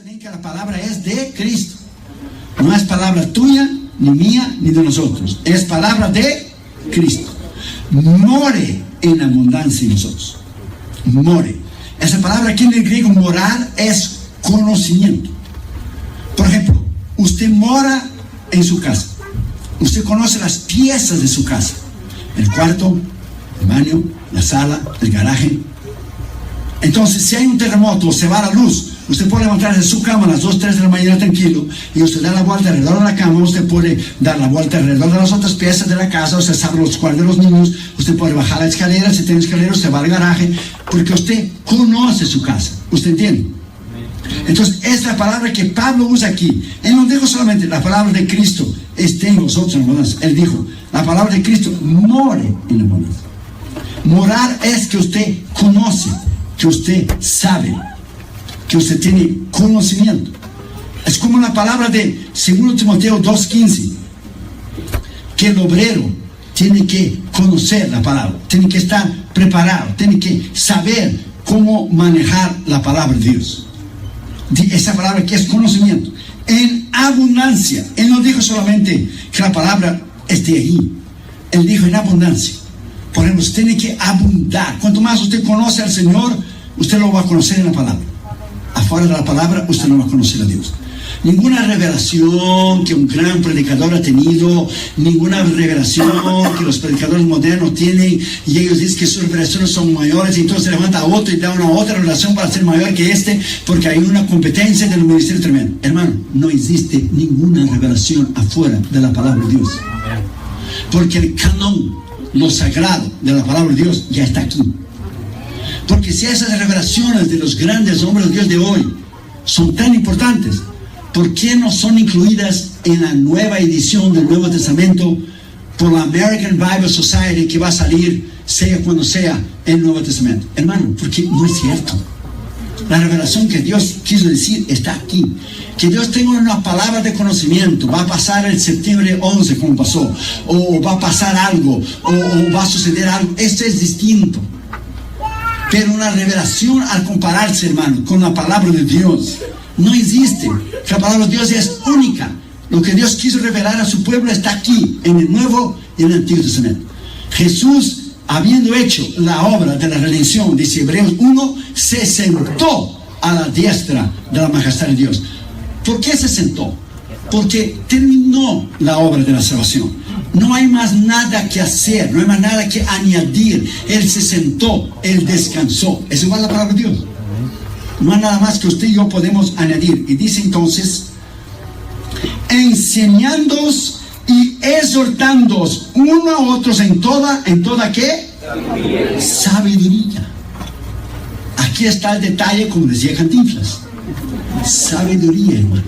bien que la palabra es de Cristo. No es palabra tuya, ni mía, ni de nosotros. Es palabra de Cristo. More en abundancia en nosotros. More. Esa palabra aquí en el griego, morar, es conocimiento. Por ejemplo, usted mora en su casa. Usted conoce las piezas de su casa. El cuarto, el baño, la sala, el garaje. Entonces, si hay un terremoto o se va la luz, usted puede levantarse de su cama a las 2, 3 de la mañana tranquilo y usted da la vuelta alrededor de la cama, usted puede dar la vuelta alrededor de las otras piezas de la casa, usted sabe los cuartos de los niños, usted puede bajar la escalera, si tiene escalera, usted va al garaje, porque usted conoce su casa. ¿Usted entiende? Entonces, es la palabra que Pablo usa aquí. Él no dijo solamente la palabra de Cristo esté en vosotros en abundancia. Él dijo, la palabra de Cristo more en abundancia. Morar es que usted conoce, que usted sabe, que usted tiene conocimiento. Es como la palabra de 2 Timoteo 2:15, que el obrero tiene que conocer la palabra, tiene que estar preparado, tiene que saber cómo manejar la palabra de Dios. Esa palabra que es conocimiento en abundancia. Él no dijo solamente que la palabra esté allí, él dijo en abundancia. Por ejemplo, usted tiene que abundar. Cuanto más usted conoce al Señor, usted lo va a conocer en la palabra. Afuera de la palabra, usted no va a conocer a Dios. Ninguna revelación que un gran predicador ha tenido, ninguna revelación que los predicadores modernos tienen, y ellos dicen que sus revelaciones son mayores, y entonces levanta a otro y da una otra revelación para ser mayor que porque hay una competencia del ministerio tremendo. Hermano, no existe ninguna revelación afuera de la palabra de Dios. Porque el canon, lo sagrado de la palabra de Dios ya está aquí. Porque si esas revelaciones de los grandes hombres de Dios de hoy son tan importantes, ¿por qué no son incluidas en la nueva edición del Nuevo Testamento por la American Bible Society que va a salir, sea cuando sea, el Nuevo Testamento? Hermano, porque no es cierto. La revelación que Dios quiso decir está aquí. Que Dios tenga una palabra de conocimiento. Va a pasar el septiembre 11 como pasó, o va a pasar algo, o va a suceder algo. Esto es distinto. Pero una revelación, al compararse, hermano, con la palabra de Dios, no existe. La palabra de Dios es única. Lo que Dios quiso revelar a su pueblo está aquí, en el Nuevo y en el Antiguo Testamento. Jesús, habiendo hecho la obra de la redención, dice Hebreos 1, se sentó a la diestra de la majestad de Dios. ¿Por qué se sentó? Porque terminó la obra de la salvación. No hay más nada que hacer, no hay más nada que añadir. Él se sentó, Él descansó. Es igual la palabra de Dios. No hay nada más que usted y yo podemos añadir. Y dice entonces, enseñándoos y exhortándoos uno a otros en toda ¿qué? Sabiduría. Aquí está el detalle, como decía Cantinflas. Sabiduría, hermano.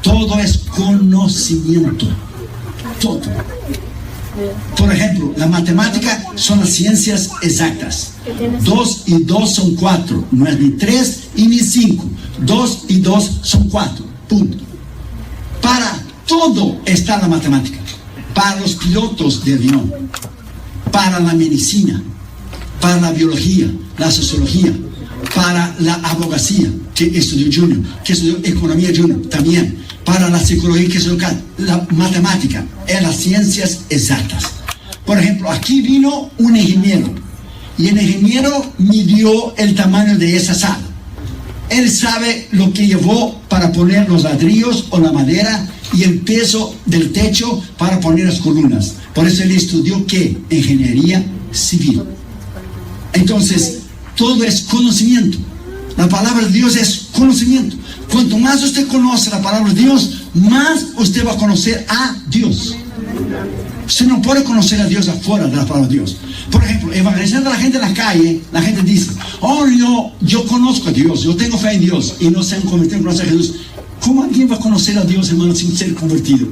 Todo es conocimiento. Todo. Por ejemplo, la matemática son las ciencias exactas. 2 y 2 son 4. No es ni 3 y ni 5. 2 y 2 son 4. Punto. Para todo está la matemática. Para los pilotos de avión, para la medicina, para la biología, la sociología, para la abogacía, que estudió Junior, que estudió economía Junior también, para la psicología, que estudió la matemática, en las ciencias exactas. Por ejemplo, aquí vino un ingeniero, y el ingeniero midió el tamaño de esa sala. Él sabe lo que llevó para poner los ladrillos o la madera y el peso del techo para poner las columnas. Por eso él estudió ¿qué? Ingeniería civil. Entonces, todo es conocimiento. La palabra de Dios es conocimiento. Cuanto más usted conoce la palabra de Dios, más usted va a conocer a Dios. Usted no puede conocer a Dios afuera de la palabra de Dios. Por ejemplo, evangelizando a la gente en la calle, la gente dice, oh, yo conozco a Dios, yo tengo fe en Dios, y no se han convertido en conocer a Jesús. ¿Cómo alguien va a conocer a Dios, hermano, sin ser convertido?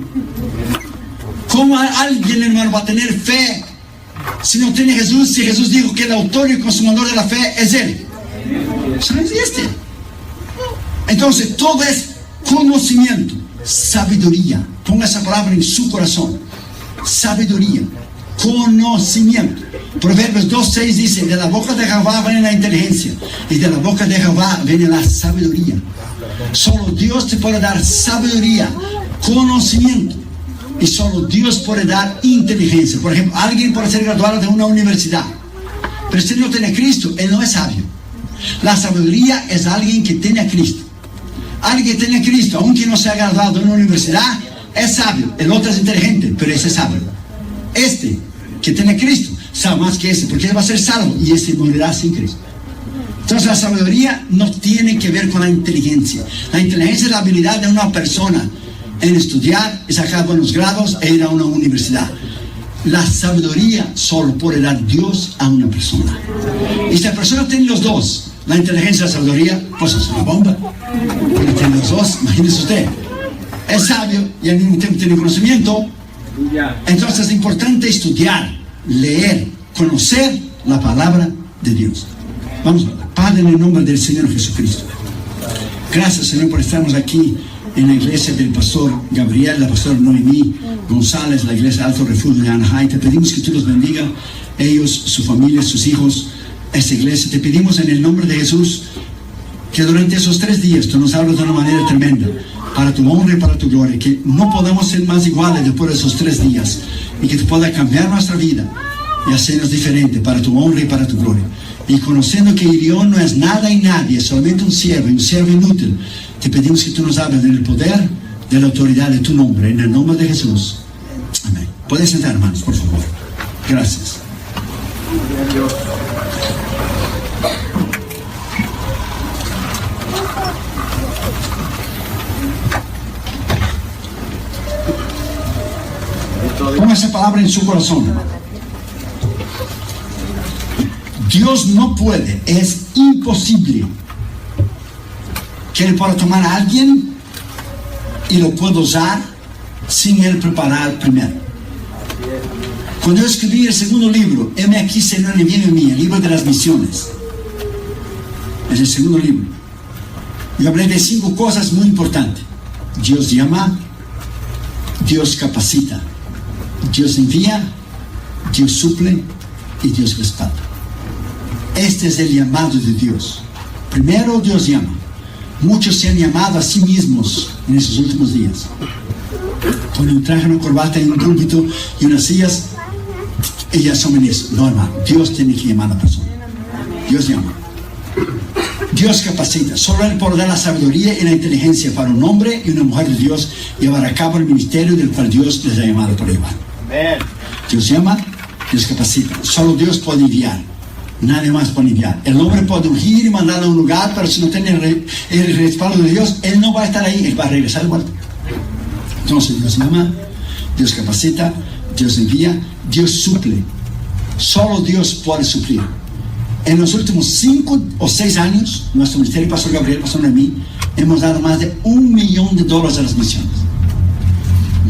¿Cómo alguien, hermano, va a tener fe si no tiene Jesús? Si Jesús dijo que el autor y consumador de la fe es Él. Eso no existe. Entonces, todo es conocimiento, sabiduría. Ponga esa palabra en su corazón. Sabiduría, conocimiento. Proverbios 2:6 dice, de la boca de Jehová viene la inteligencia, y de la boca de Jehová viene la sabiduría. Solo Dios te puede dar sabiduría, conocimiento. Y solo Dios puede dar inteligencia. Por ejemplo, alguien puede ser graduado de una universidad, pero si no tiene a Cristo, él no es sabio. La sabiduría es alguien que tiene a Cristo. Alguien que tiene a Cristo, aunque no sea graduado de una universidad, es sabio. El otro es inteligente, pero ese es sabio. Este que tiene a Cristo sabe más que ese, porque él va a ser salvo y ese morirá sin Cristo. Entonces la sabiduría no tiene que ver con la inteligencia. La inteligencia es la habilidad de una persona en estudiar y sacar buenos grados e ir a una universidad. La sabiduría solo puede dar Dios a una persona. Y si la persona tiene los dos, la inteligencia y la sabiduría, pues es una bomba. Porque tiene los dos, imagínese usted. Es sabio y al mismo tiempo tiene conocimiento. Entonces es importante estudiar, leer, conocer la palabra de Dios. Vamos a hablar. Padre, en el nombre del Señor Jesucristo. Gracias, Señor, por estarnos aquí en la iglesia del pastor Gabriel, la pastora Noemí González, la iglesia Alto Refugio de Anaheim. Te pedimos que tú los bendiga, ellos, su familia, sus hijos, esta iglesia. Te pedimos en el nombre de Jesús que durante esos 3 días tú nos hables de una manera tremenda, para tu honra y para tu gloria, que no podamos ser más iguales después de esos 3 días, y que tú puedas cambiar nuestra vida y hacernos diferentes para tu honra y para tu gloria. Y conociendo que Irión no es nada y nadie, es solamente un siervo inútil, te pedimos que tú nos hables del poder, de la autoridad de tu nombre, en el nombre de Jesús. Amén. Puedes sentar, hermanos, por favor. Gracias. Ponga esa palabra en su corazón. Dios no puede, es imposible que Él pueda tomar a alguien y lo pueda usar sin Él preparar primero. Cuando yo escribí el segundo libro, heme aquí, Señor, envíame a mí, el libro de las misiones, es el segundo libro. Yo hablé de 5 cosas muy importantes. Dios llama, Dios capacita, Dios envía, Dios suple y Dios respalda. Este es el llamado de Dios. Primero Dios llama. Muchos se han llamado a sí mismos en esos últimos días. Ponen un traje, una corbata y un púlpito y unas sillas y ya son ministros. No, hermano, Dios tiene que llamar a la persona. Dios llama. Dios capacita. Solo Él puede dar la sabiduría y la inteligencia para un hombre y una mujer de Dios llevar a cabo el ministerio del cual Dios les ha llamado para llevar. Dios llama, Dios capacita. Solo Dios puede enviar. Nadie más puede enviar. El hombre puede ungir y mandarlo a un lugar, pero si no tiene el respaldo de Dios, él no va a estar ahí, él va a regresar de vuelta. Entonces Dios llama, Dios capacita, Dios envía, Dios suple. Solo Dios puede suplir. En los últimos 5 o 6 años, nuestro ministerio, pastor Gabriel, pastor Noemí, hemos dado más de $1 millón a las misiones.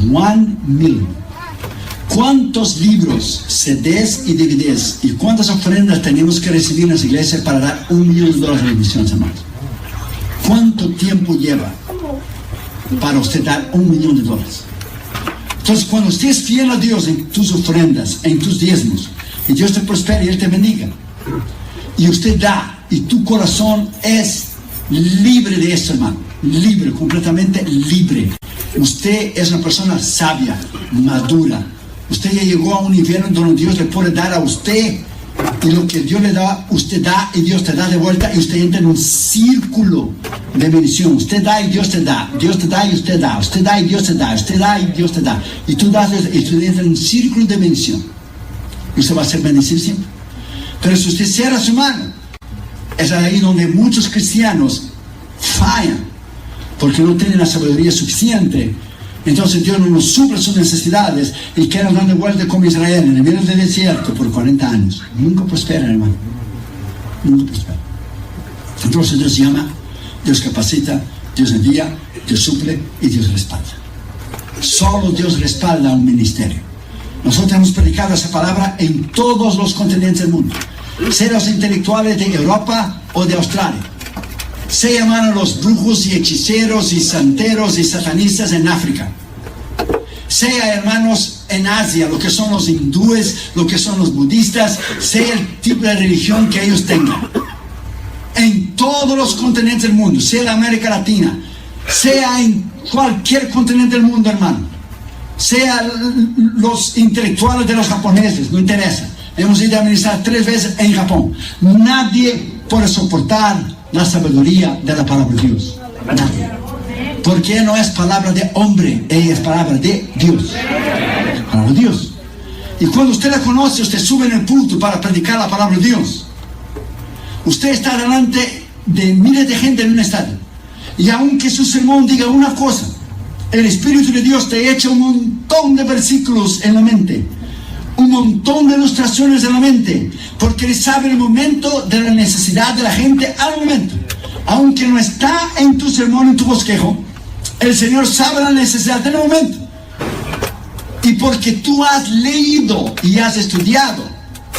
1 million. ¿Cuántos libros, CDs y DVDs y cuántas ofrendas tenemos que recibir en las iglesias para dar $1 millón a las misiones, hermanos? ¿Cuánto tiempo lleva para usted dar $1 millón? Entonces, cuando usted es fiel a Dios en tus ofrendas, en tus diezmos, y Dios te prospera y Él te bendiga, y usted da, y tu corazón es libre de eso, hermano, libre, completamente libre. Usted es una persona sabia, madura. Usted ya llegó a un nivel donde Dios le puede dar a usted, y lo que Dios le da, usted da y Dios te da de vuelta, y usted entra en un círculo de bendición. Usted da y Dios te da, Dios te da y usted da, usted da y Dios te da, usted da y Dios te da, y tú das y usted entra en un círculo de bendición. Y usted va a ser bendecido siempre. Pero si usted cierra su mano, es ahí donde muchos cristianos fallan, porque no tienen la sabiduría suficiente. Entonces Dios no nos suple sus necesidades y quedan dando vuelta como Israel en el medio del desierto por 40 años. Nunca prosperan, hermano. Nunca prosperan. Entonces Dios llama, Dios capacita, Dios envía, Dios suple y Dios respalda. Solo Dios respalda un ministerio. Nosotros hemos predicado esa palabra en todos los continentes del mundo. Sea los intelectuales de Europa o de Australia. Se llaman los brujos y hechiceros y santeros y satanistas en África. Sea, hermanos, en Asia, lo que son los hindúes, lo que son los budistas, sea el tipo de religión que ellos tengan. En todos los continentes del mundo, sea en América Latina, sea en cualquier continente del mundo, hermano, sea los intelectuales de los japoneses, no interesa. Hemos ido a ministrar 3 veces en Japón. Nadie puede soportar la sabiduría de la palabra de Dios. Nadie. Porque no es palabra de hombre, ella es palabra de Dios. Palabra de Dios. Y cuando usted la conoce, usted sube en el púlpito para predicar la palabra de Dios. Usted está delante de miles de gente en un estadio. Y aunque su sermón diga una cosa, el Espíritu de Dios te echa un montón de versículos en la mente, un montón de ilustraciones en la mente, porque Él sabe el momento de la necesidad de la gente al momento. Aunque no está en tu sermón, en tu bosquejo, el Señor sabe la necesidad del momento. Y porque tú has leído y has estudiado,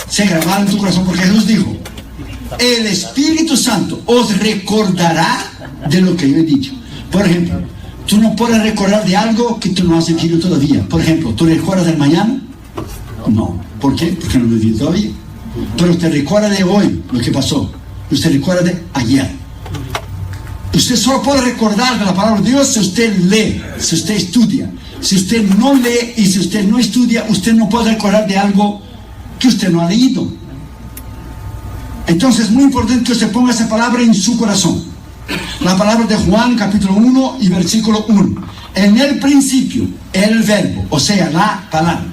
se grabará en tu corazón, porque Jesús dijo: el Espíritu Santo os recordará de lo que yo he dicho. Por ejemplo, tú no puedes recordar de algo que tú no has vivido todavía. Por ejemplo, ¿tú recuerdas del mañana? No. ¿Por qué? Porque no lo he vivido todavía. Pero usted recuerda de hoy lo que pasó. Usted recuerda de ayer. Usted solo puede recordar de la palabra de Dios si usted lee, si usted estudia. Si usted no lee y si usted no estudia, usted no puede recordar de algo que usted no ha leído. Entonces es muy importante que usted ponga esa palabra en su corazón. La palabra de Juan capítulo 1 y versículo 1. En el principio era el verbo, o sea, la palabra.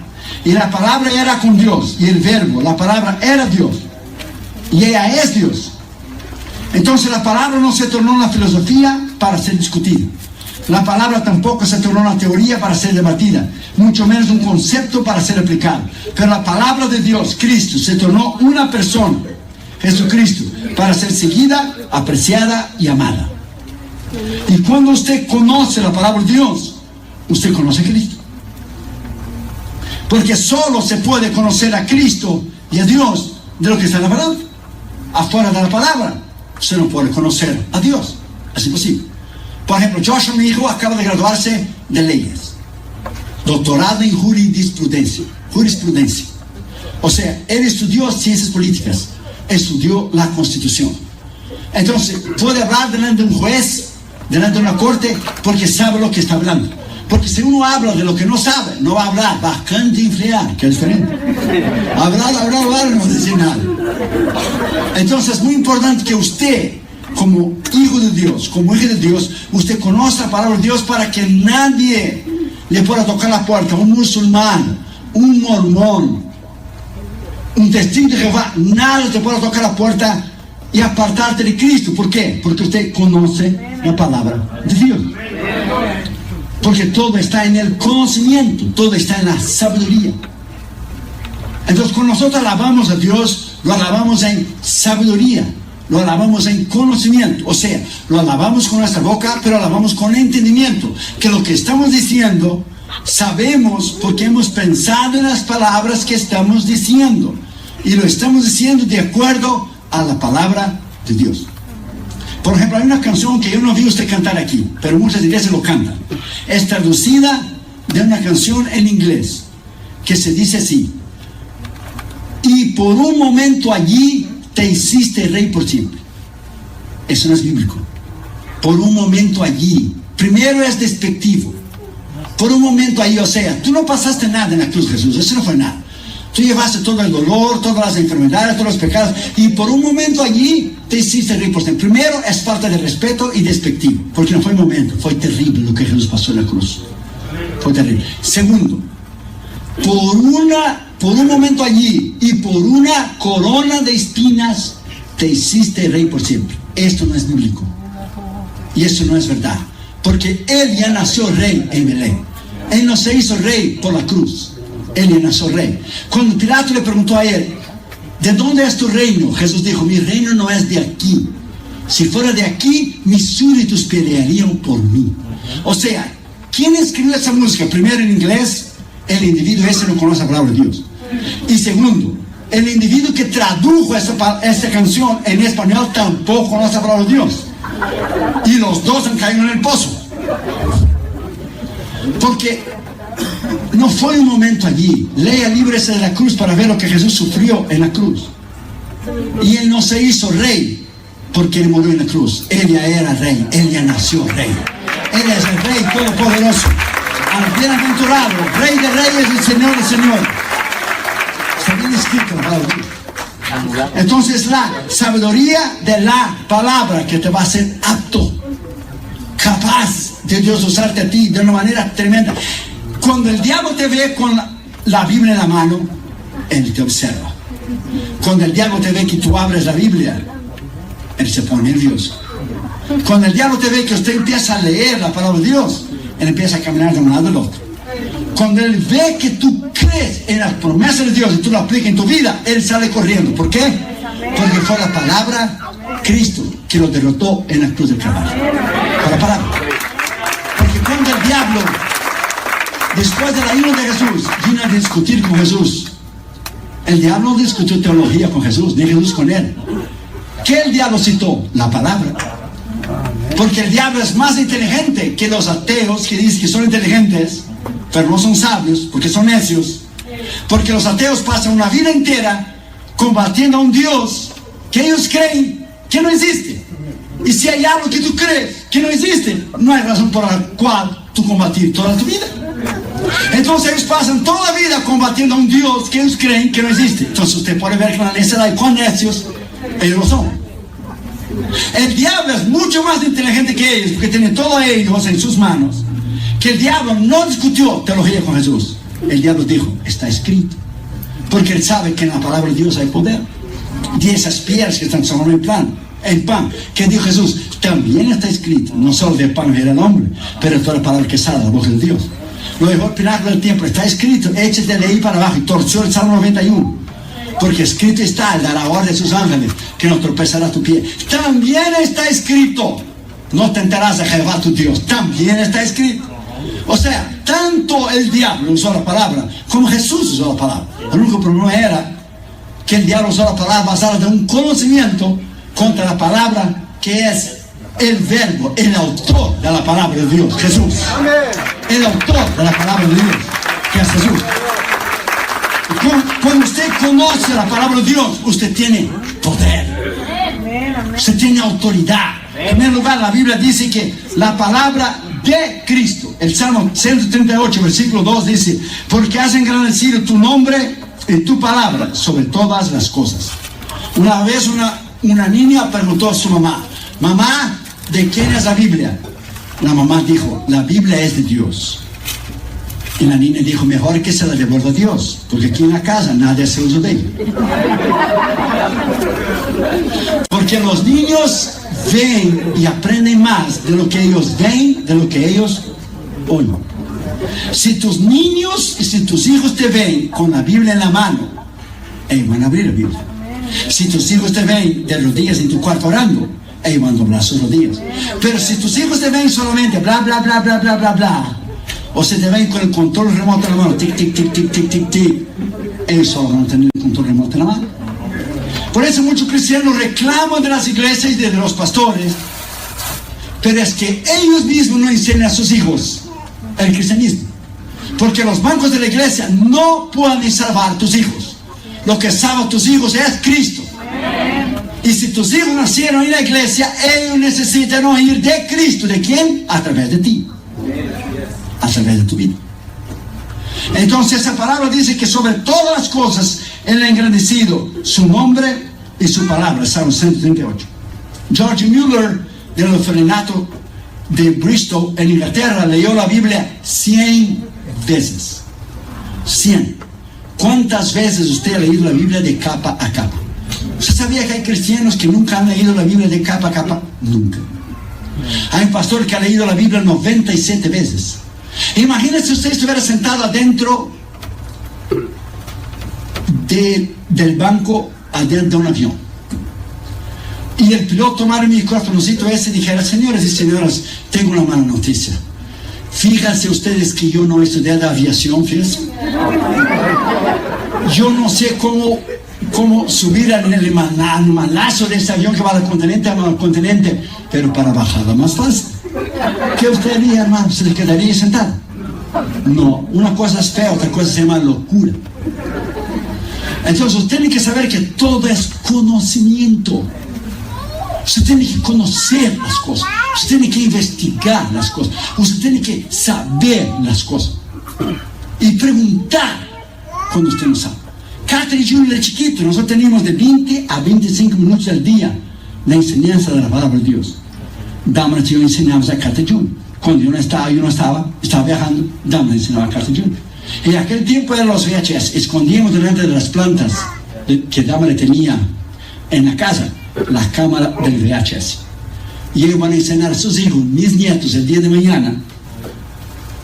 Y la palabra era con Dios. Y el verbo, la palabra, era Dios. Y ella es Dios. Entonces la palabra no se tornó una filosofía para ser discutida. La palabra tampoco se tornó una teoría para ser debatida, mucho menos un concepto para ser aplicado. Pero la palabra de Dios, Cristo, se tornó una persona, Jesucristo, para ser seguida, apreciada y amada. Y cuando usted conoce la palabra de Dios, usted conoce a Cristo. Porque solo se puede conocer a Cristo y a Dios de lo que está en la palabra. Afuera de la palabra, usted no puede conocer a Dios. Es imposible. Por ejemplo, Joshua, mi hijo, acaba de graduarse de leyes. Doctorado en jurisprudencia. O sea, él estudió ciencias políticas. Estudió la Constitución. Entonces, puede hablar delante de un juez, delante de una corte, porque sabe lo que está hablando. Porque si uno habla de lo que no sabe, no va a hablar, va a cantinflear, que es diferente. Hablar, no decir nada. Entonces es muy importante que usted, como hijo de Dios, como hija de Dios, usted conozca la palabra de Dios para que nadie le pueda tocar la puerta. Un musulmán, un mormón, un testigo de Jehová, nadie te pueda tocar la puerta y apartarte de Cristo. ¿Por qué? Porque usted conoce la palabra de Dios. Porque todo está en el conocimiento, todo está en la sabiduría. Entonces, cuando nosotros alabamos a Dios, lo alabamos en sabiduría, lo alabamos en conocimiento. O sea, lo alabamos con nuestra boca, pero alabamos con entendimiento. Que lo que estamos diciendo, sabemos porque hemos pensado en las palabras que estamos diciendo. Y lo estamos diciendo de acuerdo a la palabra de Dios. Por ejemplo, hay una canción que yo no vi usted cantar aquí, pero muchas iglesias lo cantan. Es traducida de una canción en inglés, que se dice así: y por un momento allí te hiciste rey por siempre. Eso no es bíblico. Por un momento allí. Primero es despectivo. Por un momento allí, o sea, tú no pasaste nada en la cruz, Jesús, eso no fue nada. Tú llevaste todo el dolor, todas las enfermedades, todos los pecados, y por un momento allí te hiciste rey por siempre. Primero es falta de respeto y despectivo, porque no fue un momento, fue terrible lo que Jesús pasó en la cruz. Fue terrible. Segundo, por un momento allí y por una corona de espinas te hiciste rey por siempre. Esto no es bíblico. Y eso no es verdad. Porque Él ya nació rey en Belén. Él no se hizo rey por la cruz. Él ya nació rey. Cuando Pilato le preguntó a él: ¿de dónde es tu reino? Jesús dijo: mi reino no es de aquí. Si fuera de aquí, mis súbditos pelearían por mí. O sea, ¿quién escribió esa música? Primero, en inglés, el individuo ese no conoce la palabra de Dios. Y segundo, el individuo que tradujo esta canción en español tampoco conoce la palabra de Dios. Y los dos han caído en el pozo. Porque no fue un momento allí. Lea el libro ese de la cruz para ver lo que Jesús sufrió en la cruz. Y Él no se hizo rey porque Él murió en la cruz. Él ya era rey, Él ya nació rey. Él es el Rey Todopoderoso, al bienaventurado, Rey de reyes y Señor de señores. Está bien escrito en la palabra de Dios. Entonces la sabiduría de la palabra que te va a hacer apto, capaz de Dios usarte a ti de una manera tremenda. Cuando el diablo te ve con la Biblia en la mano, él te observa. Cuando el diablo te ve que tú abres la Biblia, él se pone nervioso. Cuando el diablo te ve que usted empieza a leer la palabra de Dios, él empieza a caminar de un lado al otro. Cuando él ve que tú crees en las promesas de Dios y tú lo aplicas en tu vida, él sale corriendo. ¿Por qué? Porque fue la palabra Cristo que lo derrotó en la cruz del Calvario. Fue la palabra. Porque cuando el diablo, después de la ira de Jesús, vino a discutir con Jesús, el diablo no discutió teología con Jesús, ni Jesús con él. ¿Qué el diablo citó? La palabra. Porque el diablo es más inteligente que los ateos que dicen que son inteligentes, pero no son sabios, porque son necios. Porque los ateos pasan una vida entera combatiendo a un Dios que ellos creen que no existe. Y si hay algo que tú crees que no existe, no hay razón por la cual tú combatir toda tu vida. Entonces ellos pasan toda la vida combatiendo a un Dios que ellos creen que no existe. Entonces usted puede ver con la necedad y cuán necios ellos lo son. El diablo es mucho más inteligente que ellos, porque tiene todo ellos en sus manos. Que el diablo no discutió teología con Jesús. El diablo dijo, está escrito. Porque él sabe que en la palabra de Dios hay poder. Y esas piedras que están sobre en pan, que dijo Jesús, también está escrito. No solo de pan vivirá el hombre, pero toda la palabra que sale de la boca de Dios. Lo dejó al pináculo del tiempo, está escrito, échate de ahí para abajo. Y torció el Salmo 91. Porque escrito está, él dará orden a sus ángeles, que no tropezará tu pie. También está escrito, no tentarás a Jehová tu Dios. También está escrito. O sea, tanto el diablo usó la palabra, como Jesús usó la palabra. El único problema era que el diablo usó la palabra basada en un conocimiento contra la palabra que es el verbo, el autor de la palabra de Dios, Jesús. El autor de la palabra de Dios, que es Jesús. Cuando usted conoce la palabra de Dios, usted tiene poder. Usted tiene autoridad. En primer lugar, la Biblia dice que la palabra de Cristo, el Salmo 138, versículo 2 dice, porque has engrandecido tu nombre y tu palabra sobre todas las cosas. Una vez una niña preguntó a su mamá, mamá, ¿de quién es la Biblia? La mamá dijo, la Biblia es de Dios. Y la niña dijo, mejor que se la devuelva a Dios, porque aquí en la casa nadie hace uso de ella. Porque los niños ven y aprenden más de lo que ellos ven, de lo que ellos oyen. Si tus niños y si tus hijos te ven con la Biblia en la mano, ellos van a abrir la Biblia. Si tus hijos te ven de rodillas en tu cuarto orando, ellos van a doblar sus rodillas. Pero si tus hijos te ven solamente bla, bla, bla, bla, bla, bla, bla, o se te ven con el control remoto en la mano, tic, tic, tic, tic, tic, tic, tic, ellos solo van a tener el control remoto en la mano. Por eso muchos cristianos reclaman de las iglesias y de los pastores, pero es que ellos mismos no enseñan a sus hijos el cristianismo. Porque los bancos de la iglesia no pueden salvar a tus hijos. Lo que salva a tus hijos es Cristo. Y si tus hijos nacieron en la iglesia, ellos necesitan oír de Cristo. ¿De quién? A través de ti. A través de tu vida. Entonces esa palabra dice que sobre todas las cosas Él ha engrandecido su nombre y su palabra. Salmo 138. George Mueller del orfanato de Bristol en Inglaterra leyó la Biblia 100 veces. 100. ¿Cuántas veces usted ha leído la Biblia de capa a capa? ¿Usted sabía que hay cristianos que nunca han leído la Biblia de capa a capa? Nunca. Hay un pastor que ha leído la Biblia 97 veces. Imagínese si usted estuviera sentado adentro del banco, adentro de un avión, y el piloto tomara el micrófonocito ese y dijera, señores y señoras, tengo una mala noticia. Fíjense ustedes que yo no estudié de aviación, fíjense. Yo no sé cómo subir en el malazo de ese avión que va del continente a continente, pero para bajarla más fácil. ¿Qué usted haría, hermano? ¿Se le quedaría sentado? No, una cosa es fea, otra cosa se llama locura. Entonces usted tiene que saber que todo es conocimiento. Usted tiene que conocer las cosas. Usted tiene que investigar las cosas. Usted tiene que saber las cosas. Y preguntar cuando usted no sabe. Catherine Junior era chiquito. Nosotros teníamos de 20 a 25 minutos al día la enseñanza de la palabra de Dios. Damaris y yo enseñamos a Catherine Junior. Cuando yo no estaba viajando, Damaris enseñaba a Catherine Junior. En aquel tiempo eran los VHS. Escondíamos delante de las plantas que Damaris tenía en la casa la cámara del VHS. Y ellos van a enseñar a sus hijos, mis nietos, el día de mañana.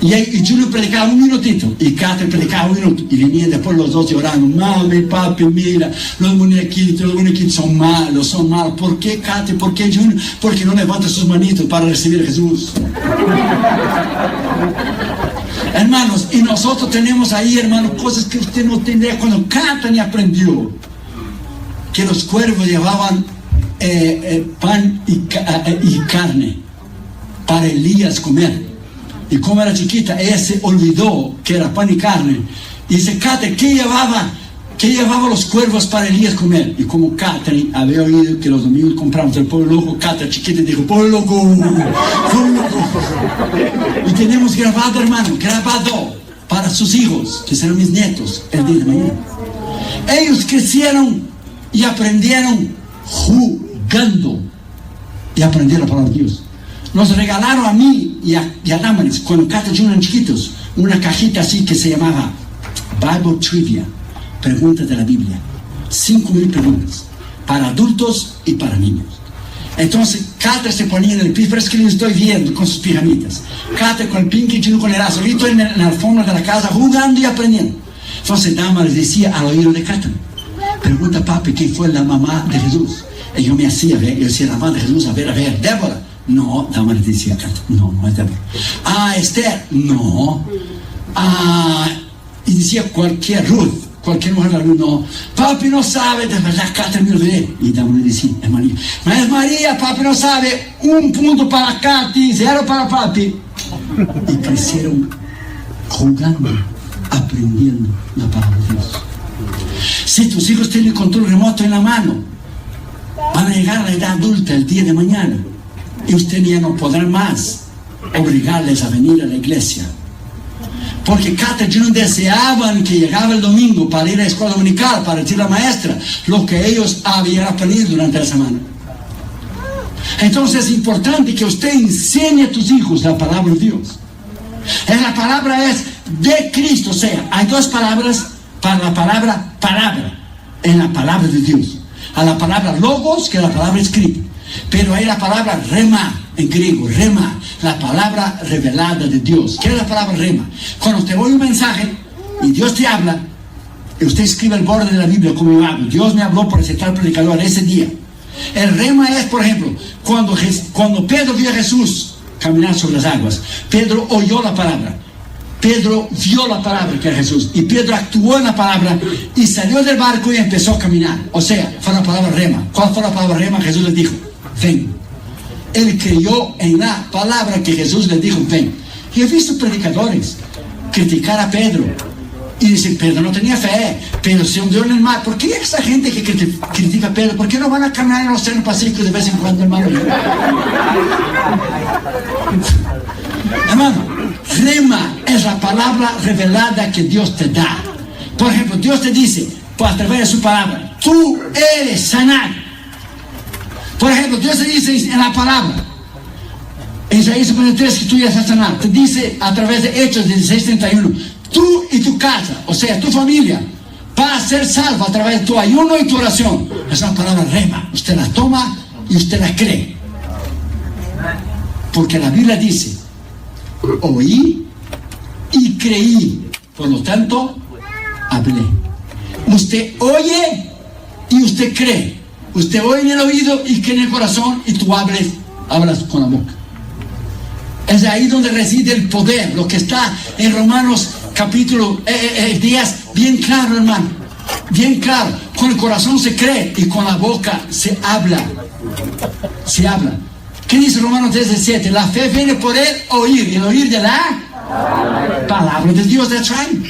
Y Junior predicaba un minutito y Catherine predicaba un minuto. Y venían después los dos llorando: mami, papi, mira, los muñequitos son malos. ¿Por qué Catherine? ¿Por qué Junior? Porque no levanta sus manitos para recibir a Jesús. Hermanos, y nosotros tenemos ahí, hermanos, cosas que usted no tendría. Cuando Catherine aprendió que los cuervos llevaban pan y carne para Elías comer. Y como era chiquita, ella se olvidó que era pan y carne. Y dice: Catherine, ¿qué llevaba los cuervos para Elías comer? Y como Catherine había oído que los domingos compramos el pollo loco, Catherine chiquita dijo: pollo loco. Y tenemos grabado, hermano, para sus hijos, que serán mis nietos, el día de mañana. Ellos crecieron y aprendieron jugando. Y aprendieron la palabra de Dios. Nos regalaron a mí y a Damaris, cuando Catherine Junior eran chiquitos, una cajita así que se llamaba Bible Trivia, preguntas de la Biblia. 5,000 preguntas, para adultos y para niños. Entonces Catherine se ponía en el piso, pero es que lo estoy viendo con sus pijamitas. Catherine con el Pinky, Junior con el azulito en la alfombra de la casa, jugando y aprendiendo. Entonces Damaris decía al oído de Catherine: pregunta, papi, ¿quién fue la mamá de Jesús? Y yo me hacía ver, yo decía: la mamá de Jesús, a ver, Débora. No, Damaris decía: no es Débora. Esther. No. Y decía cualquier mujer de Ruth. No, papi no sabe, de verdad, Catherine me olvidé. Y Damaris decía: es María. Es María, papi no sabe. 1 punto para Katy, 0 para papi. Y crecieron jugando, aprendiendo la palabra de Dios. Si tus hijos tienen el control remoto en la mano, van a llegar a la edad adulta el día de mañana. Y usted ya no podrá más obligarles a venir a la iglesia. Porque Catherine Junior deseaban que llegaba el domingo para ir a la escuela dominical, para decir a la maestra lo que ellos habían aprendido durante la semana. Entonces es importante que usted enseñe a tus hijos la palabra de Dios. La palabra es de Cristo. O sea, hay 2 palabras para la palabra en la palabra de Dios. A la palabra logos, que es la palabra escrita. Pero hay la palabra rema en griego, rema, la palabra revelada de Dios. ¿Qué es la palabra rema? Cuando usted oye un mensaje y Dios te habla, y usted escribe el borde de la Biblia como yo hago: Dios me habló por ese tal predicador ese día. El rema es, por ejemplo, cuando Pedro vio a Jesús caminar sobre las aguas, Pedro oyó la palabra. Pedro vio la palabra que era Jesús, y Pedro actuó en la palabra y salió del barco y empezó a caminar. O sea, fue la palabra rema. ¿Cuál fue la palabra rema? Jesús le dijo: ven. Él creyó en la palabra que Jesús le dijo: ven. Y he visto predicadores criticar a Pedro y dicen: Pedro no tenía fe, Pedro se hundió en el mar. ¿Por qué esa gente que critica a Pedro, por qué no van a caminar en el Océano Pacífico de vez en cuando, hermano? Hermano, rema es la palabra revelada que Dios te da. Por ejemplo, Dios te dice, a través de su palabra: tú eres sanado. Por ejemplo, Dios te dice en la palabra, en Isaías 53, que tú ya estás sanado. Te dice a través de Hechos 16:31, tú y tu casa, o sea, tu familia, va a ser salvo a través de tu ayuno y tu oración. Es una palabra rema. Usted la toma y usted la cree. Porque la Biblia dice: oí y creí, por lo tanto hablé. Usted oye y usted cree. Usted oye en el oído y cree en el corazón, y tú hablas con la boca. Es ahí donde reside el poder, lo que está en Romanos capítulo 10, bien claro, hermano, bien claro. Con el corazón se cree y con la boca se habla. ¿Qué dice Romanos 10:17? La fe viene por el oír, y el oír de la palabra de Dios. That's right.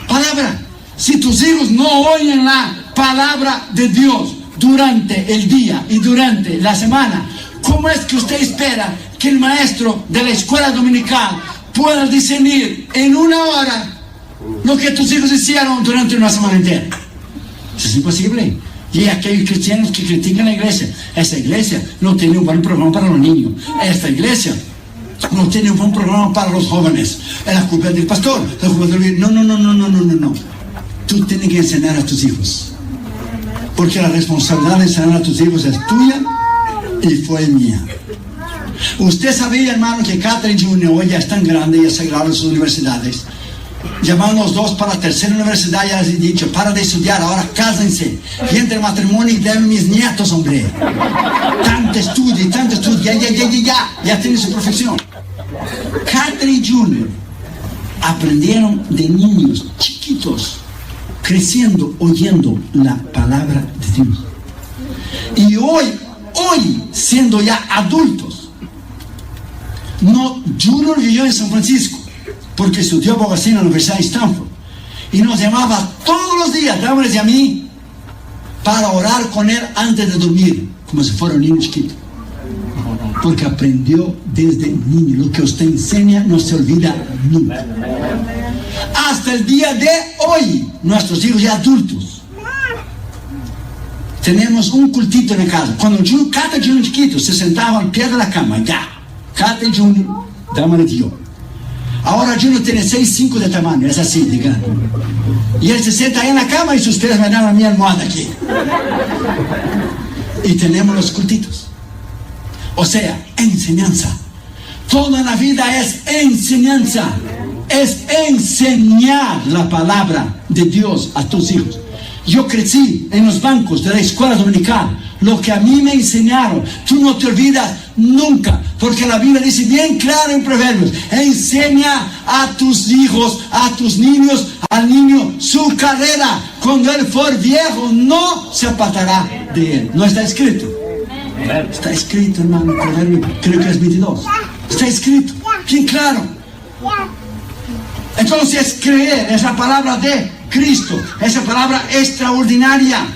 Palabra. Si tus hijos no oyen la palabra de Dios, durante el día y durante la semana, ¿cómo es que usted espera que el maestro de la escuela dominical pueda discernir en una hora lo que tus hijos hicieron durante una semana entera? Eso es imposible. Y aquellos cristianos que critican la iglesia, esa iglesia no tiene un buen programa para los niños, esta iglesia no tiene un buen programa para los jóvenes, es la culpa del pastor, la culpa del... No. Tú tienes que enseñar a tus hijos, porque la responsabilidad de enseñar a tus hijos es tuya y fue mía. Usted sabía, hermano, que Catherine Jr. hoy ya es tan grande y ya se graduó en sus universidades. Llamaron los dos para la tercera universidad y les he dicho: para de estudiar, ahora cásense, y entre matrimonio y den mis nietos, hombre. Tanto estudio, ya tienen su profesión. Catherine Jr. aprendieron de niños chiquitos, creciendo, oyendo la palabra de Dios. Y hoy, siendo ya adultos, Junior vivió en San Francisco, porque estudió abogacía en la Universidad de Stanford, y nos llamaba todos los días, Damaris y a mí, para orar con él antes de dormir, como si fuera un niño chiquito, porque aprendió desde niño. Lo que usted enseña no se olvida nunca. Hasta el día de hoy, nuestros hijos ya adultos, tenemos un cultito en la casa. Cuando Catherine Jr. chiquito se sentaba al pie de la cama, ya, Catherine Jr., Damaris y yo. Ahora Junior tiene 6'5" de tamaño, es así de grande. Y él se sienta ahí en la cama y sus pies me dan a mi almohada aquí. Y tenemos los cultitos. O sea, enseñanza. Toda la vida es enseñanza. Es enseñar la palabra de Dios a tus hijos. Yo crecí en los bancos de la escuela dominical. Lo que a mí me enseñaron, tú no te olvidas nunca, porque la Biblia dice bien claro en Proverbios: enseña a tus hijos, a tus niños, al niño su carrera. Cuando él fuere viejo, no se apartará de él. ¿No está escrito? Está escrito, hermano, Proverbios, creo que es 22. Está escrito, bien claro. Entonces, creer es la palabra de Cristo, esa palabra extraordinaria.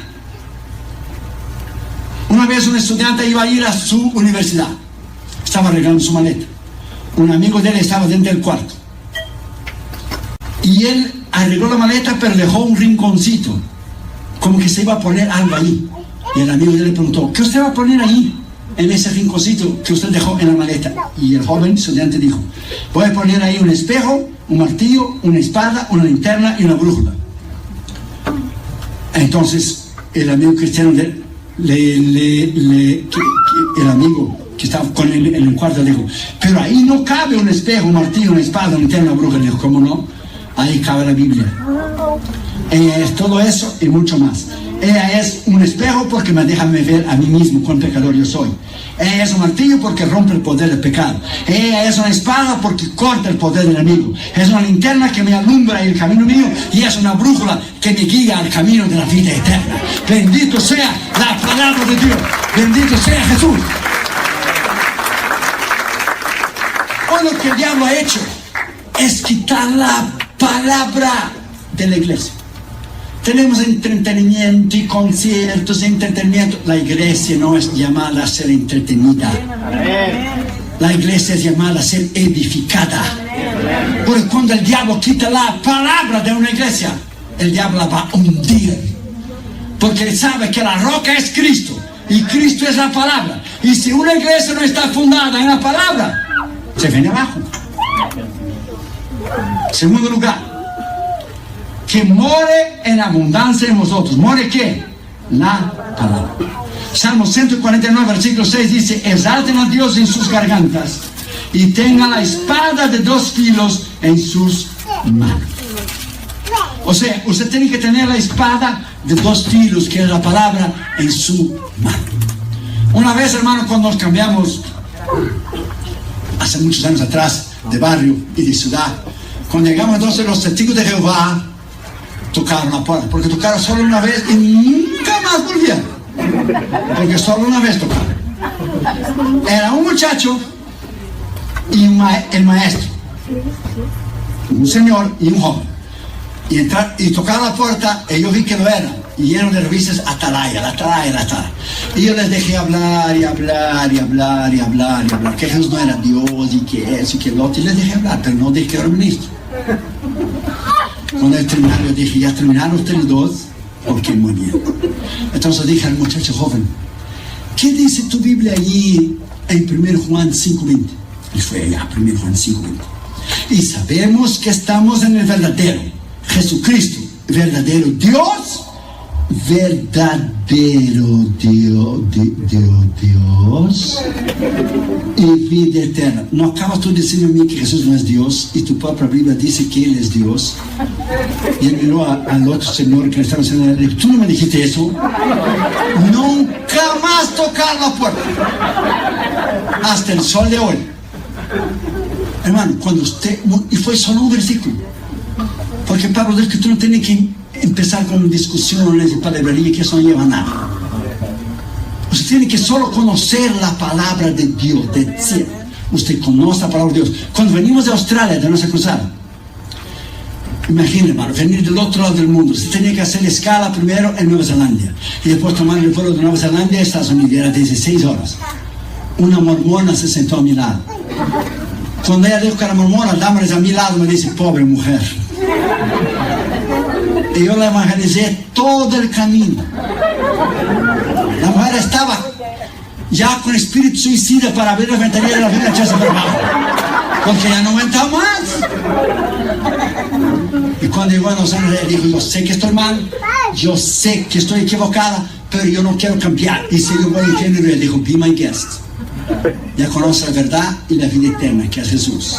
Una vez un estudiante iba a ir a su universidad, estaba arreglando su maleta. Un amigo de él estaba dentro del cuarto, y él arregló la maleta, pero dejó un rinconcito, como que se iba a poner algo ahí. Y el amigo de él le preguntó: ¿qué usted va a poner ahí, en ese rinconcito que usted dejó en la maleta? Y el joven estudiante dijo: voy a poner ahí un espejo, un martillo, una espada, una linterna y una brújula. Entonces el amigo cristiano el amigo que estaba con él en el cuarto le dijo: pero ahí no cabe un espejo, un martillo, una espada, una linterna, una brújula. Le dijo: ¿cómo no? Ahí cabe la Biblia. Ella es todo eso y mucho más. Ella es un espejo porque me deja ver a mí mismo cuán pecador yo soy. Ella es un martillo porque rompe el poder del pecado. Ella es una espada porque corta el poder del enemigo. Es una linterna que me alumbra el camino mío, y es una brújula que me guía al camino de la vida eterna. Bendito sea la palabra de Dios. Bendito sea Jesús. Hoy lo que el diablo ha hecho es quitar la palabra de la iglesia. Tenemos entretenimiento y conciertos y entretenimiento. La iglesia no es llamada a ser entretenida. La iglesia es llamada a ser edificada. Porque cuando el diablo quita la palabra de una iglesia, el diablo la va a hundir. Porque él sabe que la roca es Cristo, y Cristo es la palabra. Y si una iglesia no está fundada en la palabra, se viene abajo. Segundo lugar, que more en abundancia en vosotros. ¿More qué? La palabra. Salmo 149, versículo 6 dice: exalten a Dios en sus gargantas y tengan la espada de 2 filos en sus manos. O sea, usted tiene que tener la espada de 2 filos, que es la palabra, en su mano. Una vez, hermano, cuando nos cambiamos, hace muchos años atrás, de barrio y de ciudad, cuando llegamos entonces, los testigos de Jehová tocaron la puerta, porque tocaron solo una vez y nunca más volvieron, porque solo una vez tocaron. Era un muchacho y el maestro, un señor y un joven, y tocaron la puerta, y yo vi que lo eran. lleno de revistas Atalaya. Y yo les dejé hablar, que Jesús no era Dios, y que eso, y que lo otro, y les dejé hablar, pero no dije que era ministro. Cuando terminaron, yo dije, ¿ya terminaron ustedes dos? Ok, muy bien. Entonces dije al muchacho joven, ¿qué dice tu Biblia allí en 1 Juan 5:20? Y fue allá, 1 Juan 5:20. Y sabemos que estamos en el verdadero Jesucristo, verdadero Dios, verdadero Dios y vida eterna. ¿No acabas tú diciendo a mí que Jesús no es Dios y tu propia Biblia dice que Él es Dios? Y él miró al otro señor que le estaba diciendo, le dijo, ¿tú no me dijiste eso? Nunca más tocar la puerta hasta el sol de hoy. Hermano, cuando usted, y fue solo un versículo, porque Pablo dice que tú no tienes que empezar con discusiones y palabrería, que eso no lleva a nada. Usted tiene que solo conocer la palabra de Dios, decir, usted conoce la palabra de Dios. Cuando venimos de Australia, de nuestra cruzada, imagínate, hermano, venir del otro lado del mundo, usted tenía que hacer escala primero en Nueva Zelanda y después tomar el vuelo de Nueva Zelanda a Estados Unidos, era 16 horas. Una mormona se sentó a mi lado. Cuando ella dijo que era mormona, la dama a mi lado me dice, pobre mujer. Y yo la evangelicé todo el camino. La mujer estaba ya con espíritu suicida para abrir la ventanilla de la vida echarse por abajo, porque ya no aguantaba más. Y cuando llegó a Los Ángeles, ella dijo, yo sé que estoy mal, yo sé que estoy equivocada, pero yo no quiero cambiar. Y se llevó al infierno y le dijo, be my guest. Ya conoce la verdad y la vida eterna, que es Jesús.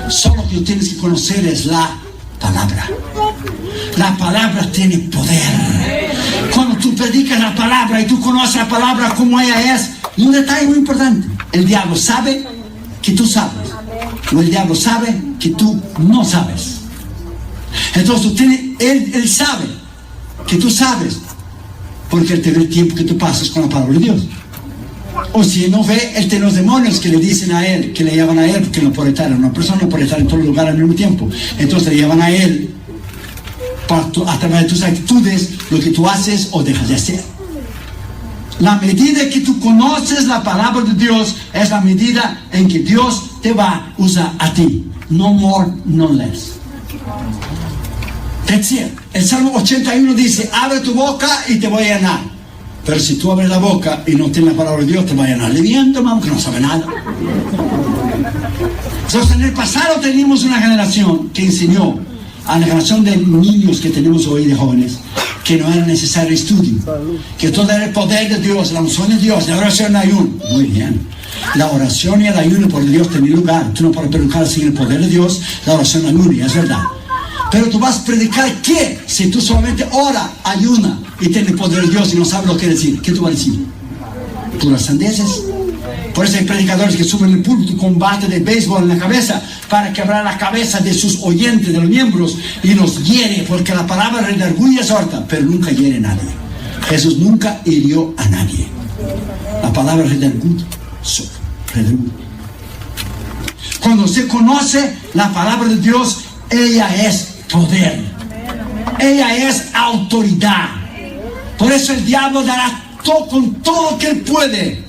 Solo que tú tienes que conocer es la palabra. La palabra tiene poder. Cuando tú predicas la palabra y tú conoces la palabra como ella es, y un detalle muy importante, el diablo sabe que tú sabes, o el diablo sabe que tú no sabes. Entonces tú tienes, él sabe que tú sabes, porque él te ve el tiempo que tú pasas con la palabra de Dios. O si no ve, él tiene los demonios que le dicen a él, que le llevan a él, porque no puede estar en una persona, no puede estar en todos los lugares al mismo tiempo. Entonces le llevan a él a través de tus actitudes, lo que tú haces o dejas de hacer. La medida que tú conoces la palabra de Dios es la medida en que Dios te va a usar a ti. No more, no less. That's it. El Salmo 81 dice, abre tu boca y te voy a llenar. Pero si tú abres la boca y no tienes la palabra de Dios, te va a llenar de viento, hermano, que no sabe nada. Entonces, en el pasado teníamos una generación que enseñó a la generación de niños que tenemos hoy, de jóvenes, que no era necesario estudio, que todo era el poder de Dios, la unción de Dios, la oración y el ayuno. Muy bien. La oración y el ayuno por Dios tienen lugar. Tú no puedes predicar sin el poder de Dios, la oración y el ayuno, es verdad. Pero tú vas a predicar ¿qué? Si tú solamente ora, ayuna y tienes el poder de Dios y no sabes lo que decir. ¿Qué tú vas a decir? Puras sandeces. Por eso hay predicadores que suben el púlpito con bate de béisbol en la cabeza para quebrar la cabeza de sus oyentes, de los miembros, y los hiere, porque la palabra redarguye es horta, pero nunca hiere a nadie. Jesús nunca hirió a nadie. La palabra redarguye. Cuando se conoce la palabra de Dios, ella es poder. Ella es autoridad. Por eso el diablo dará todo, con todo lo que él puede,